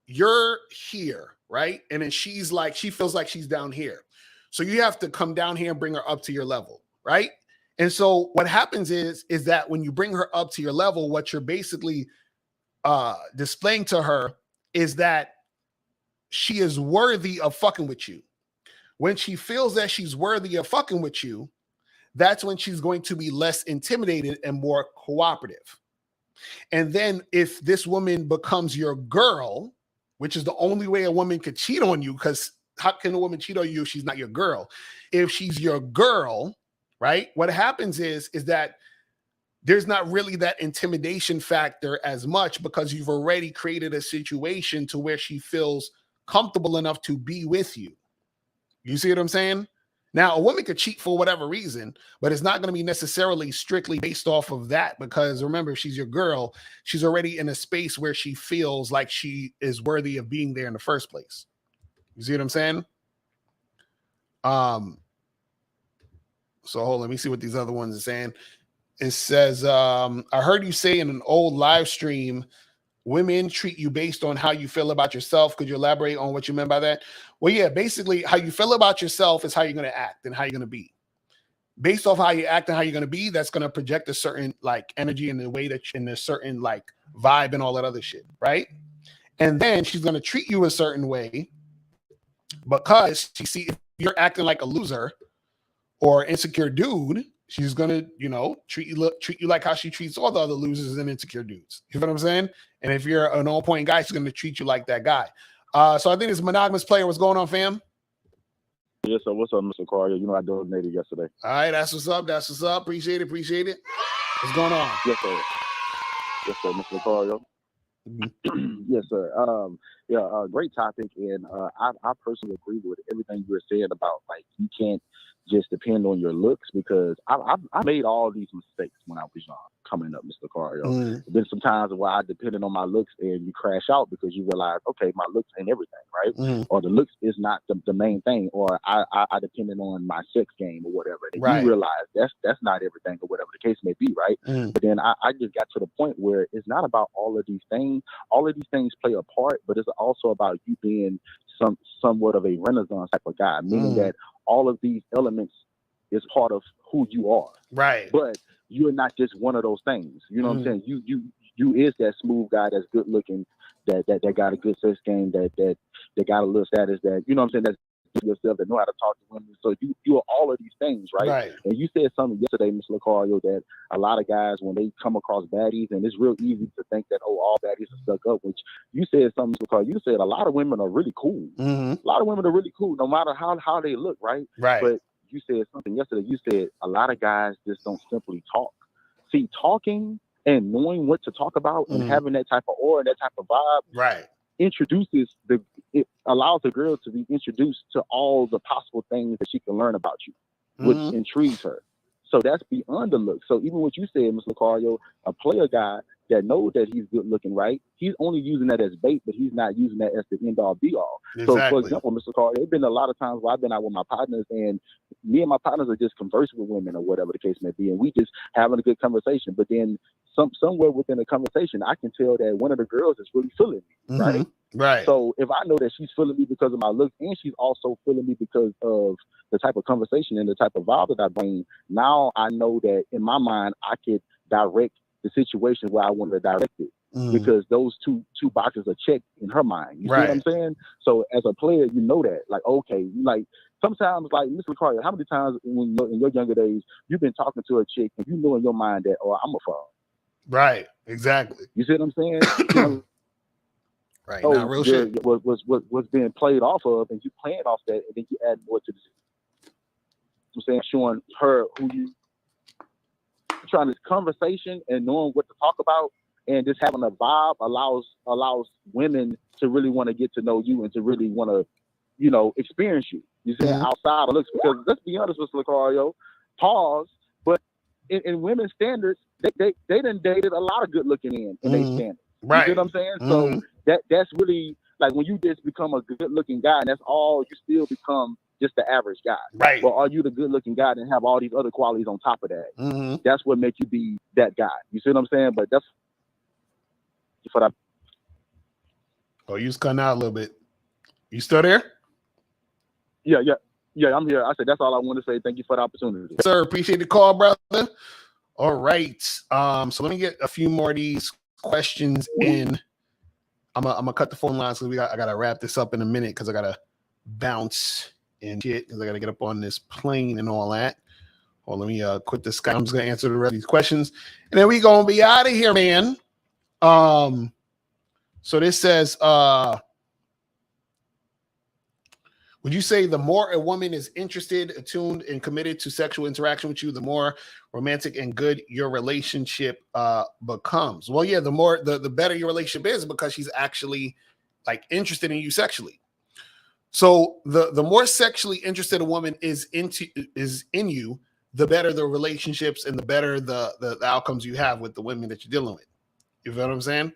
you're here, right? And then she feels like she's down here. So you have to come down here and bring her up to your level, right? And so what happens is that when you bring her up to your level, what you're basically displaying to her is that she is worthy of fucking with you. When she feels that she's worthy of fucking with you, that's when she's going to be less intimidated and more cooperative. And then if this woman becomes your girl, which is the only way a woman could cheat on you, because how can a woman cheat on you if she's not your girl? If she's your girl, right? What happens is that there's not really that intimidation factor as much, because you've already created a situation to where she feels comfortable enough to be with you. You see what I'm saying? Now, a woman could cheat for whatever reason, but it's not going to be necessarily strictly based off of that, because remember, if she's your girl, she's already in a space where she feels like she is worthy of being there in the first place. You see what I'm saying? So hold on, let me see what these other ones are saying. It says, I heard you say in an old live stream, women treat you based on how you feel about yourself. Could you elaborate on what you meant by that? Well, yeah, basically how you feel about yourself is how you're going to act and how you're going to be. Based off how you act and how you're going to be, that's going to project a certain like energy in the way that in a certain like vibe and all that other shit, right? And then she's going to treat you a certain way because she see if you're acting like a loser or insecure dude, she's gonna, treat you like how she treats all the other losers and insecure dudes. You know what I'm saying? And if you're an on-point guy, she's gonna treat you like that guy. So I think this monogamous player. What's going on, fam? Yes, sir. What's up, Mr. Carter? You know I donated yesterday. All right, that's what's up. That's what's up. Appreciate it. What's going on? Yes, sir. Yes, sir, Mr. Carter. Yes, sir. Great topic, and I personally agree with everything you were saying about like you can't just depend on your looks because I made all these mistakes when I was young coming up, Mr. Carter. There's been some times where I depended on my looks and you crash out because you realize, okay, my looks ain't everything, right? Or the looks is not the main thing, or I depended on my sex game or whatever. And you realize that's not everything or whatever the case may be, right? But then I just got to the point where it's not about all of these things. All of these things play a part, but it's also about you being somewhat of a Renaissance type of guy, meaning that all of these elements is part of who you are. Right. But you're not just one of those things. You know what I'm saying? You is that smooth guy that's good looking, that got a good sex game, that got a little status, that you know what I'm saying, that's yourself, that know how to talk to women. So you are all of these things, right? And you said something yesterday, Mr. Lucario, that a lot of guys when they come across baddies, and it's real easy to think that all baddies are stuck up, which you said something, Mr. Lucario, you said a lot of women are really cool. A lot of women are really cool no matter how they look, right? But you said something yesterday, you said a lot of guys just don't simply talk. See, talking and knowing what to talk about and having that type of aura, that type of vibe, it allows the girl to be introduced to all the possible things that she can learn about you, which intrigues her. So that's beyond the look. So even what you said, Mr. Lucario, a player guy that knows that he's good looking, right? He's only using that as bait, but he's not using that as the end all be all. So for example, Mr. Lucario, there's been a lot of times where I've been out with my partners and me and my partners are just conversing with women or whatever the case may be, and we just having a good conversation. But then somewhere within the conversation, I can tell that one of the girls is really feeling me, right? Right. So if I know that she's feeling me because of my looks and she's also feeling me because of the type of conversation and the type of vibe that I bring, now I know that in my mind, I could direct the situation where I want to direct it because those two boxes are checked in her mind. You see what I'm saying? So as a player, you know that, like, okay, like sometimes, like Mr. Carter, how many times in your younger days, you've been talking to a chick and you know in your mind that, oh, I'm a fuck. Right. Exactly. You see what I'm saying? Right. Now, real shit was being played off of, and you playing off that, and then you add more to the. I'm saying, showing her who you trying this conversation and knowing what to talk about, and just having a vibe allows women to really want to get to know you and to really want to, experience you. You see, outside of looks, because let's be honest, Mr. Lucario, but in women's standards, they done dated a lot of good looking in their standards. Right. You see what I'm saying? So that's really like when you just become a good looking guy and that's all, you still become just the average guy. Right. But are you the good looking guy and have all these other qualities on top of that? That's what makes you be that guy. You see what I'm saying? But that's what I. Oh, you just cutting out a little bit. You still there? Yeah, I'm here. I said that's all I want to say. Thank you for the opportunity. Sir, appreciate the call, brother. All right. So let me get a few more of these questions in. I'm gonna cut the phone lines because I gotta wrap this up in a minute because I gotta bounce and shit because I gotta get up on this plane and all that. Well, let me quit this guy. I'm just gonna answer the rest of these questions and then we gonna be out of here, man. So this says, would you say the more a woman is interested, attuned, and committed to sexual interaction with you, the more romantic and good your relationship becomes? Well, yeah, the better your relationship is because she's actually like interested in you sexually. So the more sexually interested a woman is in you, the better the relationships and the better the outcomes you have with the women that you're dealing with. You feel what I'm saying?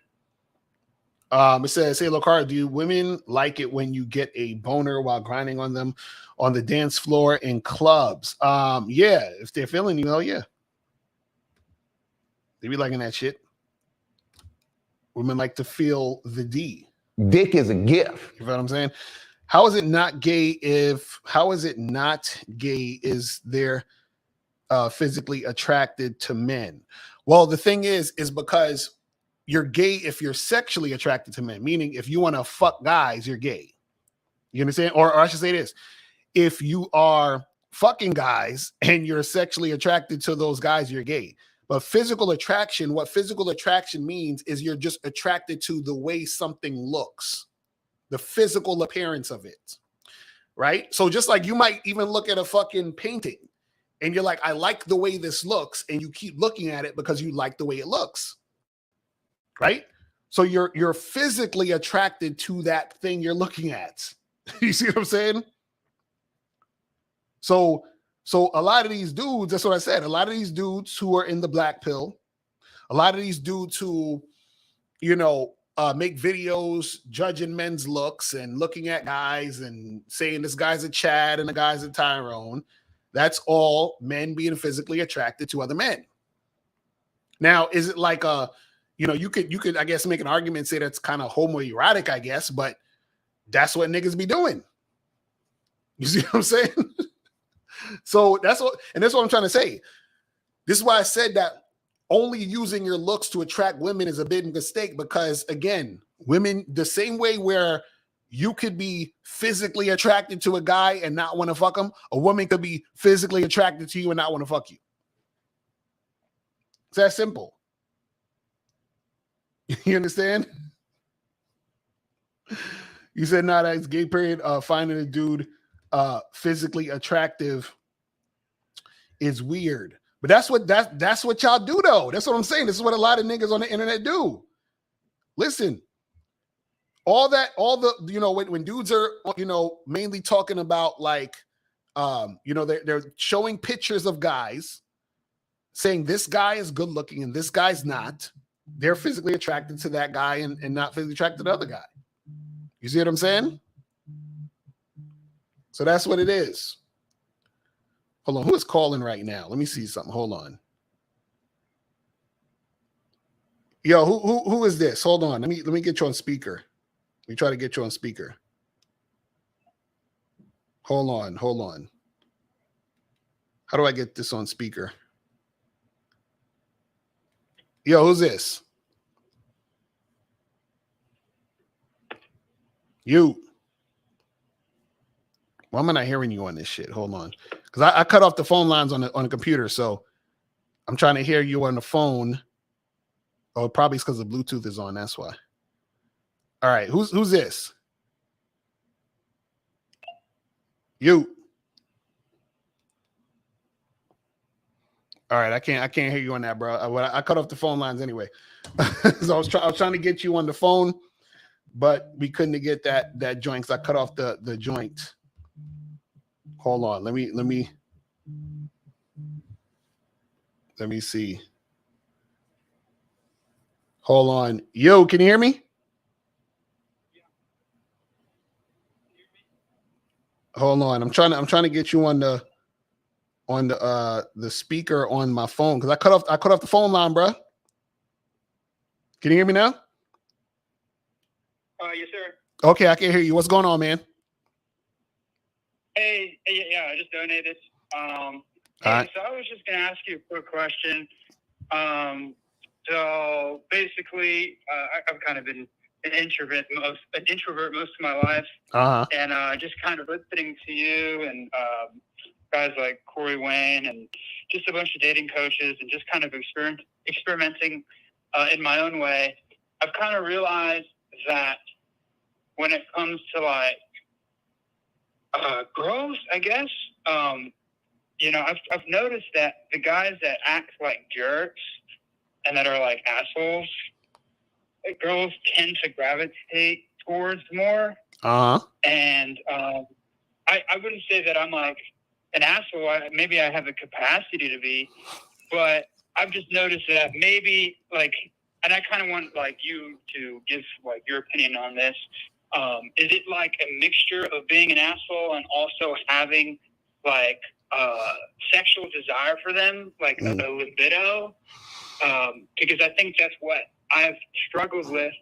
It says, hey, Lucario, do women like it when you get a boner while grinding on them on the dance floor in clubs? Yeah, if they're feeling you, hell yeah. They be liking that shit. Women like to feel the D. Dick is a gift. You know what I'm saying? How is it not gay is they're physically attracted to men? Well, the thing is because you're gay if you're sexually attracted to men, meaning if you want to fuck guys, you're gay. You understand? Or I should say this. If you are fucking guys and you're sexually attracted to those guys, you're gay. But physical attraction, what physical attraction means is you're just attracted to the way something looks. the physical appearance of it, right? So just like you might even look at a fucking painting and you're like, I like the way this looks, and you keep looking at it because you like the way it looks, right? So you're physically attracted to that thing you're looking at. You see what I'm saying? So a lot of these dudes, that's what I said, a lot of these dudes who are in the black pill, a lot of these dudes who, you know, make videos judging men's looks and looking at guys and saying this guy's a Chad and the guy's a Tyrone, that's all men being physically attracted to other men. Now, is it like you know, you could, I guess, make an argument, say that's kind of homoerotic, I guess, but that's what niggas be doing. You see what I'm saying? So that's what I'm trying to say. This is why I said that only using your looks to attract women is a big mistake, because again, women, the same way where you could be physically attracted to a guy and not want to fuck him, a woman could be physically attracted to you and not want to fuck you. It's that simple. You understand? You said not as gay period, finding a dude physically attractive is weird. But that's what y'all do though. That's what I'm saying. This is what a lot of niggas on the internet do. Listen, all the, you know, when dudes are, you know, mainly talking about like, you know, they're showing pictures of guys saying this guy is good looking and this guy's not. They're physically attracted to that guy and not physically attracted to the other guy. You see what I'm saying? So that's what it is. Hold on, who is calling right now? Let me see something. Hold on. Yo, who is this? Hold on. Let me get you on speaker. Let me try to get you on speaker. Hold on. How do I get this on speaker? Yo, who's this? You. Why am I not hearing you on this shit? Hold on. Because I cut off the phone lines on the computer, so I'm trying to hear you on the phone. Oh, probably it's because the Bluetooth is on. That's why. All right, who's this? You. All right, I can't hear you on that, bro. I cut off the phone lines anyway. So I was trying to get you on the phone, but we couldn't get that joint because I cut off the joint. Hold on, let me see. Hold on. Yo, can you hear me? Hold on. I'm trying to get you on the speaker on my phone because I cut off the phone line, bro. Can you hear me now? Yes, sir. Okay, I can hear you. What's going on, man? Hey, yeah, I just donated. All right. So I was just gonna ask you a quick question. So basically, I've kind of been an introvert most of my life, and just kind of listening to you and guys like Corey Wayne and just a bunch of dating coaches and just kind of experimenting in my own way. I've kind of realized that when it comes to like girls, I guess, you know, I've noticed that the guys that act like jerks and that are like assholes, like girls tend to gravitate towards more. And I wouldn't say that I'm like an asshole. Maybe I have the capacity to be, but I've just noticed that maybe like, and I kind of want like you to give like your opinion on this. Is it like a mixture of being an asshole and also having like sexual desire for them, like a libido? Because I think that's what I've struggled with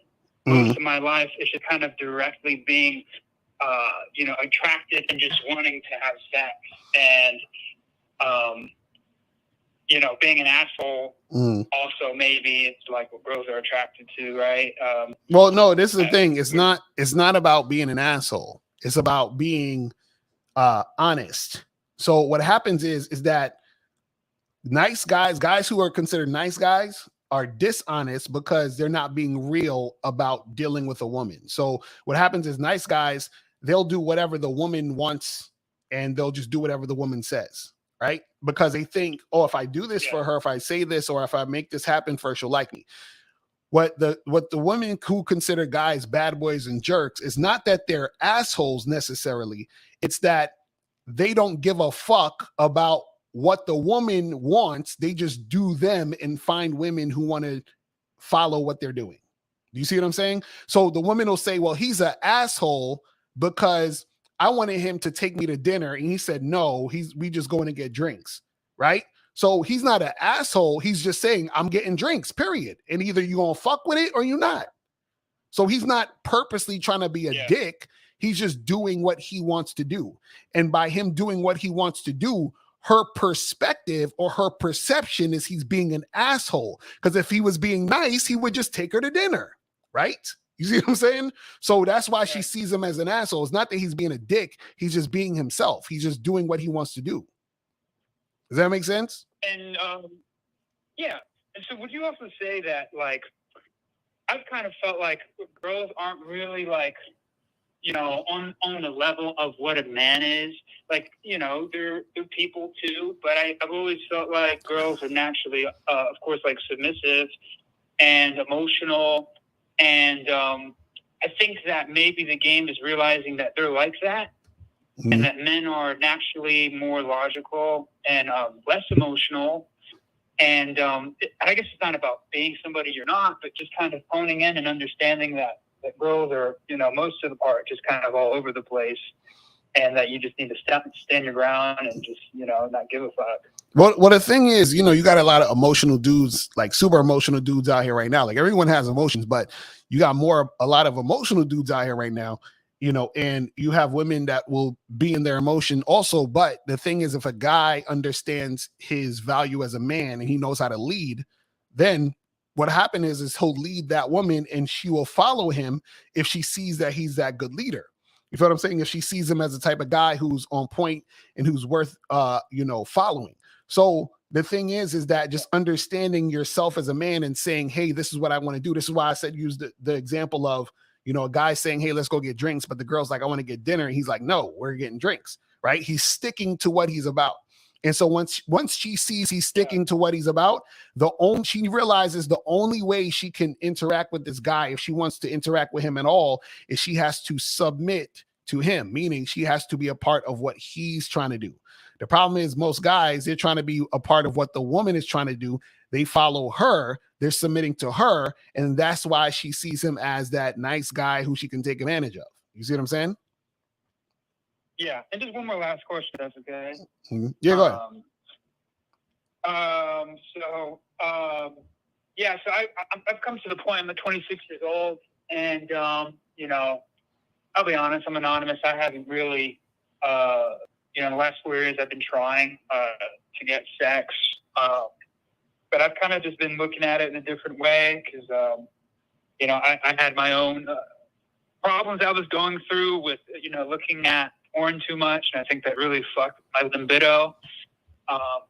most of my life, is just kind of directly being, you know, attracted and just wanting to have sex. And, you know, being an asshole also maybe it's like what girls are attracted to, right? Well, no, this is the thing. It's not about being an asshole. It's about being honest. So what happens is that nice guys who are considered nice guys, are dishonest because they're not being real about dealing with a woman. So what happens is nice guys, they'll do whatever the woman wants and they'll just do whatever the woman says, right? Because they think, oh, if I do this for her, if I say this, or if I make this happen for her, she'll like me. What the women who consider guys bad boys and jerks is not that they're assholes necessarily. It's that they don't give a fuck about what the woman wants. They just do them and find women who want to follow what they're doing. Do you see what I'm saying? So the woman will say, well, he's an asshole because I wanted him to take me to dinner and he said no, we just going to get drinks, right? So he's not an asshole. He's just saying, I'm getting drinks, period. And either you gonna fuck with it or you're not. So he's not purposely trying to be a dick. He's just doing what he wants to do. And by him doing what he wants to do, her perspective or her perception is he's being an asshole. Because if he was being nice, he would just take her to dinner, right? You see what I'm saying? So that's why she sees him as an asshole. It's not that he's being a dick. He's just being himself. He's just doing what he wants to do. Does that make sense? And yeah. And so would you also say that, like, I've kind of felt like girls aren't really, like, you know, on the level of what a man is. Like, you know, they're people too, but I've always felt like girls are naturally, of course, like submissive and emotional. And I think that maybe the game is realizing that they're like that. Mm-hmm. And that men are naturally more logical and less emotional. And I guess it's not about being somebody you're not, but just kind of honing in and understanding that girls are, you know, most of the part just kind of all over the place, and that you just need to stand your ground and just, you know, not give a fuck. Well, the thing is, you know, you got a lot of emotional dudes, like super emotional dudes out here right now. Like everyone has emotions, but you got a lot of emotional dudes out here right now. You know, and you have women that will be in their emotion also. But the thing is, if a guy understands his value as a man and he knows how to lead, then what happened is he'll lead that woman and she will follow him if she sees that he's that good leader. You feel what I'm saying? If she sees him as the type of guy who's on point and who's worth, you know, following. So the thing is that just understanding yourself as a man and saying, hey, this is what I want to do. This is why I said use the example of, you know, a guy saying, hey, let's go get drinks. But the girl's like, I want to get dinner. And he's like, no, we're getting drinks, right? He's sticking to what he's about. And so once she sees he's sticking to what he's about, she realizes the only way she can interact with this guy, if she wants to interact with him at all, is she has to submit to him, meaning she has to be a part of what he's trying to do. The problem is most guys, they're trying to be a part of what the woman is trying to do. They follow her, they're submitting to her, and that's why she sees him as that nice guy who she can take advantage of. You see what I'm saying? Yeah, and just one more last question, that's okay. Mm-hmm. Yeah, go ahead. So I've come to the point. I'm 26 years old, and you know, I'll be honest. I'm anonymous. I haven't really, you know, in the last 4 years, I've been trying to get sex, but I've kind of just been looking at it in a different way because, you know, I had my own problems I was going through with, you know, looking at porn too much, and I think that really fucked my libido.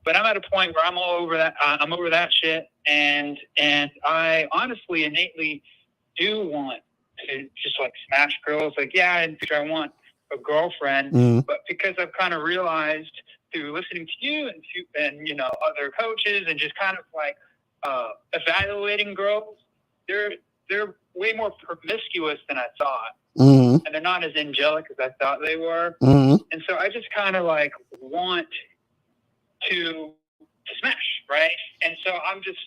But I'm at a point where I'm all over that. I'm over that shit, and I honestly, innately, do want to just like smash girls. Like, yeah, in future I want a girlfriend, but because I've kind of realized through listening to you and you know other coaches and just kind of like evaluating girls, they're way more promiscuous than I thought. And they're not as angelic as I thought they were. And so I just kind of like want to smash, right? And so I'm just,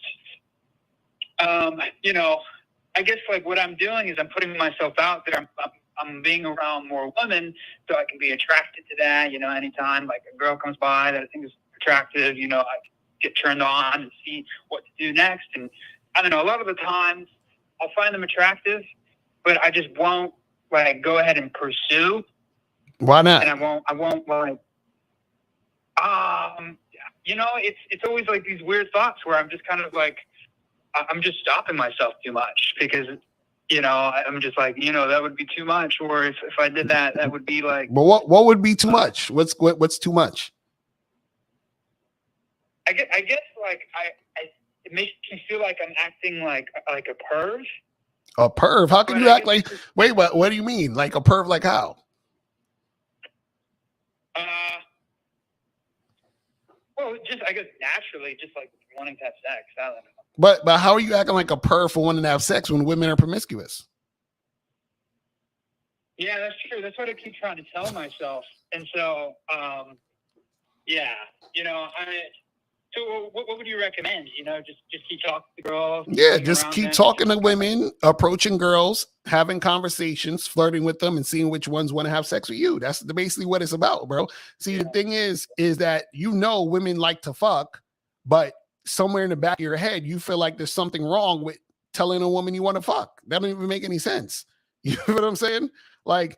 you know, I guess like what I'm doing is I'm putting myself out there. I'm being around more women so I can be attracted to that. You know, anytime like a girl comes by that I think is attractive, you know, I get turned on and see what to do next. And I don't know, a lot of the times I'll find them attractive, but I just won't like go ahead and pursue. Why not? And I won't like, you know, it's always like these weird thoughts where I'm just kind of like, I'm just stopping myself too much because, you know, I'm just like, you know, that would be too much. Or if I did that, that would be like. But what would be too much? What's too much? I guess like it makes me feel like I'm acting like a perv. A perv? How can you act like? Wait, what do you mean? Like a perv? Like how? Well, just I guess naturally, just like wanting to have sex. I don't know. But how are you acting like a perv for wanting to have sex when women are promiscuous? Yeah, that's true. That's what I keep trying to tell myself. And so, yeah, So what would you recommend? Just keep talking to girls. Yeah, just keep talking to women, approaching girls, having conversations, flirting with them, and seeing which ones want to have sex with you. That's basically what it's about, bro. See, the thing is that women like to fuck, but somewhere in the back of your head, you feel like there's something wrong with telling a woman you want to fuck. That don't even make any sense. You know what I'm saying? Like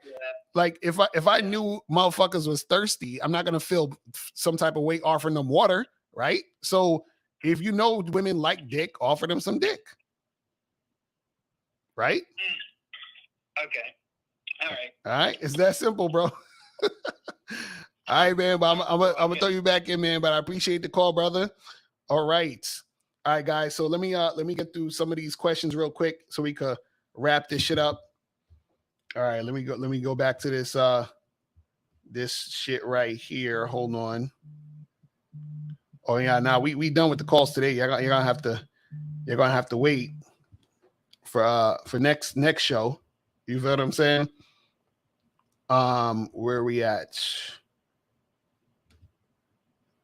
if I knew motherfuckers was thirsty, I'm not gonna feel some type of way offering them water, right? So if women like dick, offer them some dick, right? Okay. All right. All right. It's that simple, bro. All right, man. But I'm gonna throw you back in, man. But I appreciate the call, brother. All right. All right, guys. So let me get through some of these questions real quick so we could wrap this shit up. All right, let me go back to this this shit right here. Hold on. Oh yeah, now we done with the calls today. You're gonna have to wait for next show. You feel what I'm saying? Where are we at?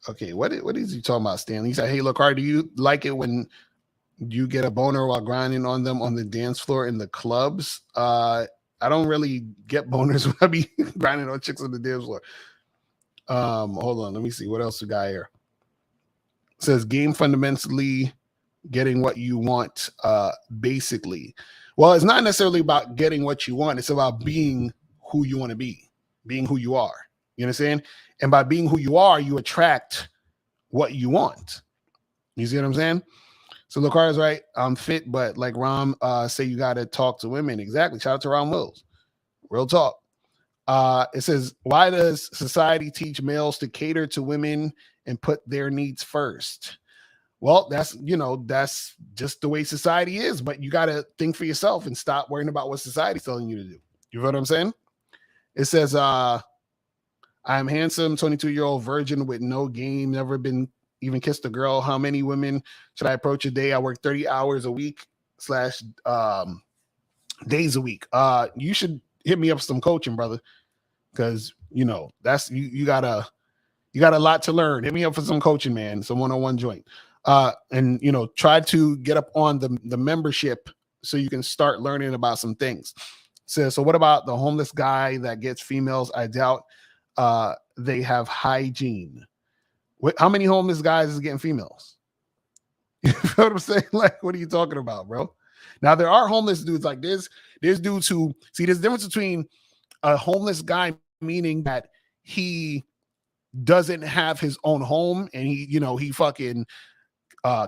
Okay, what is he talking about, Stanley? He said, "Hey, look, do you like it when you get a boner while grinding on them on the dance floor in the clubs?" I don't really get boners when I be grinding on chicks on the dance floor. Hold on, let me see what else we got here. It says game fundamentally getting what you want, basically. Well, it's not necessarily about getting what you want, it's about being who you want to be, being who you are. You understand? And by being who you are, you attract what you want. You see what I'm saying? So Lacar's right. I'm fit, but like Rom say, you got to talk to women. Exactly. Shout out to Ron Wills. Real talk. It says, why does society teach males to cater to women and put their needs first? Well, that's just the way society is, but you got to think for yourself and stop worrying about what society's telling you to do. You know what I'm saying? It says, I'm handsome, 22-year-old virgin with no game, never been even kissed a girl. How many women should I approach a day? I work 30 hours a week / days a week. You should hit me up some coaching, brother, because that's you got a lot to learn. Hit me up for some coaching, man, some one-on-one joint. And try to get up on the membership so you can start learning about some things. So what about the homeless guy that gets females? I doubt they have hygiene. How many homeless guys is getting females? You know what I'm saying? Like, what are you talking about, bro? Now there are homeless dudes. Like there's dudes who see there's a difference between a homeless guy, meaning that he doesn't have his own home and he fucking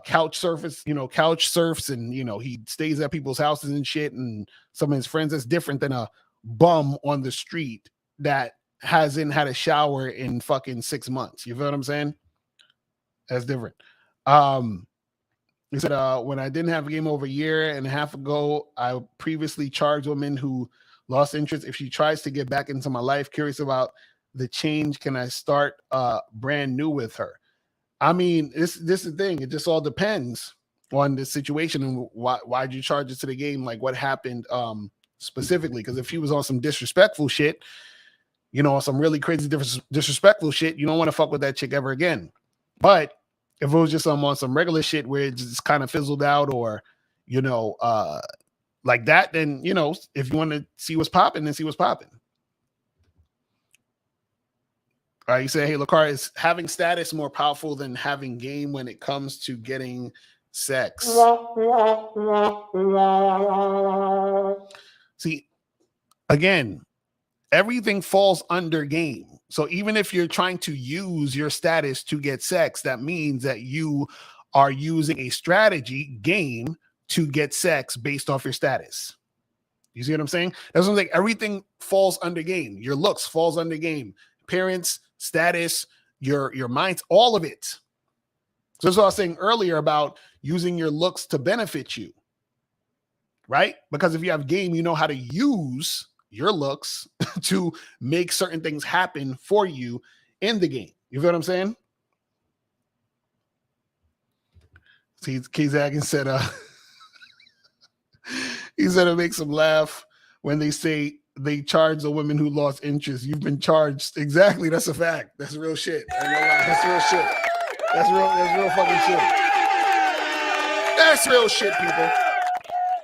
couch surfs and he stays at people's houses and shit and some of his friends. That's different than a bum on the street that hasn't had a shower in fucking 6 months. You feel what I'm saying? That's different. He said, when I didn't have a game over a year and a half ago, I previously charged women who lost interest. If she tries to get back into my life, curious about the change, can I start brand new with her? I mean, this is the thing. It just all depends on the situation and why'd you charge it to the game? Like what happened specifically? Because if he was on some disrespectful shit, some really crazy disrespectful shit, you don't want to fuck with that chick ever again. But if it was just on some regular shit where it just kind of fizzled out or, like that, then, if you want to see what's popping, then see what's popping. All right, you say, hey, Lacar, is having status more powerful than having game when it comes to getting sex? See, again, everything falls under game. So even if you're trying to use your status to get sex, that means that you are using a strategy game to get sex based off your status. You see what I'm saying? That's what I'm saying. Everything falls under game. Your looks falls under game. Appearance, status, your minds, all of it. So that's what I was saying earlier about, using your looks to benefit you, right? Because if you have game, you know how to use your looks to make certain things happen for you in the game. You feel what I'm saying? See, Kazagin said, he said it makes him laugh when they say they charge the women who lost interest. You've been charged. Exactly. That's a fact. That's real shit. I ain't gonna lie. That's real shit. That's real fucking shit. That's real shit, people.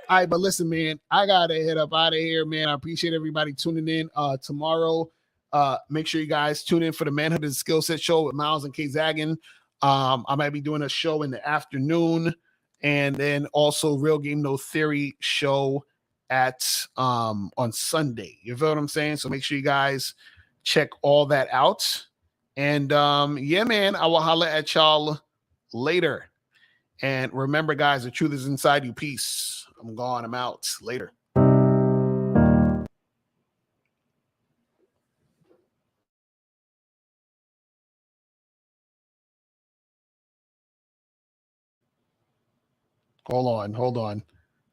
All right, but listen, man, I gotta head up out of here, man. I appreciate everybody tuning in. Tomorrow, make sure you guys tune in for the Manhood and Skill Set show with Miles and Kazagin. I might be doing a show in the afternoon, and then also Real Game No Theory show at on Sunday. You feel what I'm saying? So make sure you guys check all that out. And yeah, man, I will holler at y'all later. And remember, guys, the truth is inside you. Peace. I'm gone. I'm out. Later. Hold on.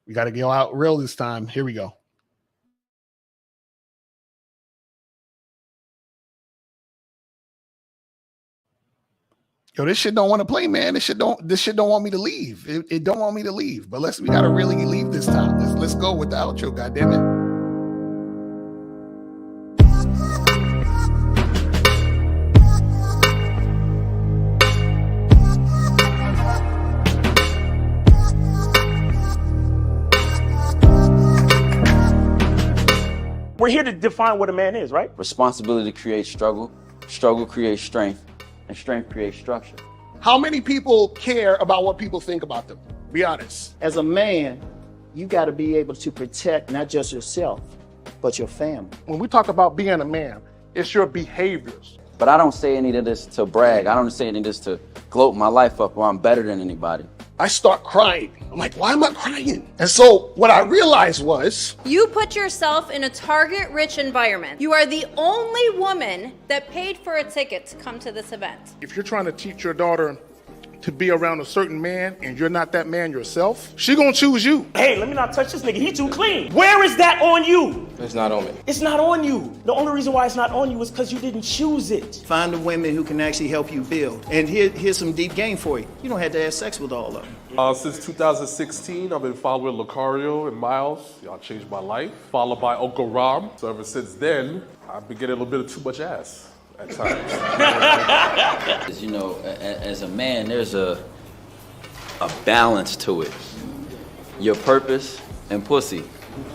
We got to go out real this time. Here we go. Yo, this shit don't want to play, man. This shit don't want me to leave. It don't want me to leave. But we gotta really leave this time. Let's go with the outro, goddammit. We're here to define what a man is, right? Responsibility creates struggle. Struggle creates strength. And strength creates structure. How many people care about what people think about them? Be honest. As a man, you got to be able to protect not just yourself, but your family. When we talk about being a man, it's your behaviors. But I don't say any of this to brag. I don't say any of this to gloat my life up or I'm better than anybody. I start crying. I'm like, why am I crying? And so what I realized was... You put yourself in a target-rich environment. You are the only woman that paid for a ticket to come to this event. If you're trying to teach your daughter to be around a certain man and you're not that man yourself, she gonna choose you. Hey, let me not touch this nigga. He too clean. Where is that on you? It's not on me. It's not on you. The only reason why it's not on you is because you didn't choose it. Find the women who can actually help you build. And here's some deep game for you. You don't have to have sex with all of them. Since 2016, I've been following Lucario and Miles. Y'all changed my life. Followed by Uncle Ram. So ever since then, I've been getting a little bit of too much ass at times. You know, as a man, there's a balance to it. Your purpose and pussy.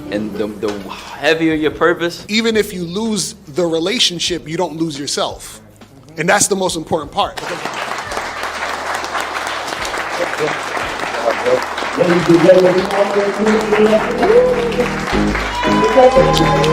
And the heavier your purpose. Even if you lose the relationship, you don't lose yourself. And that's the most important part.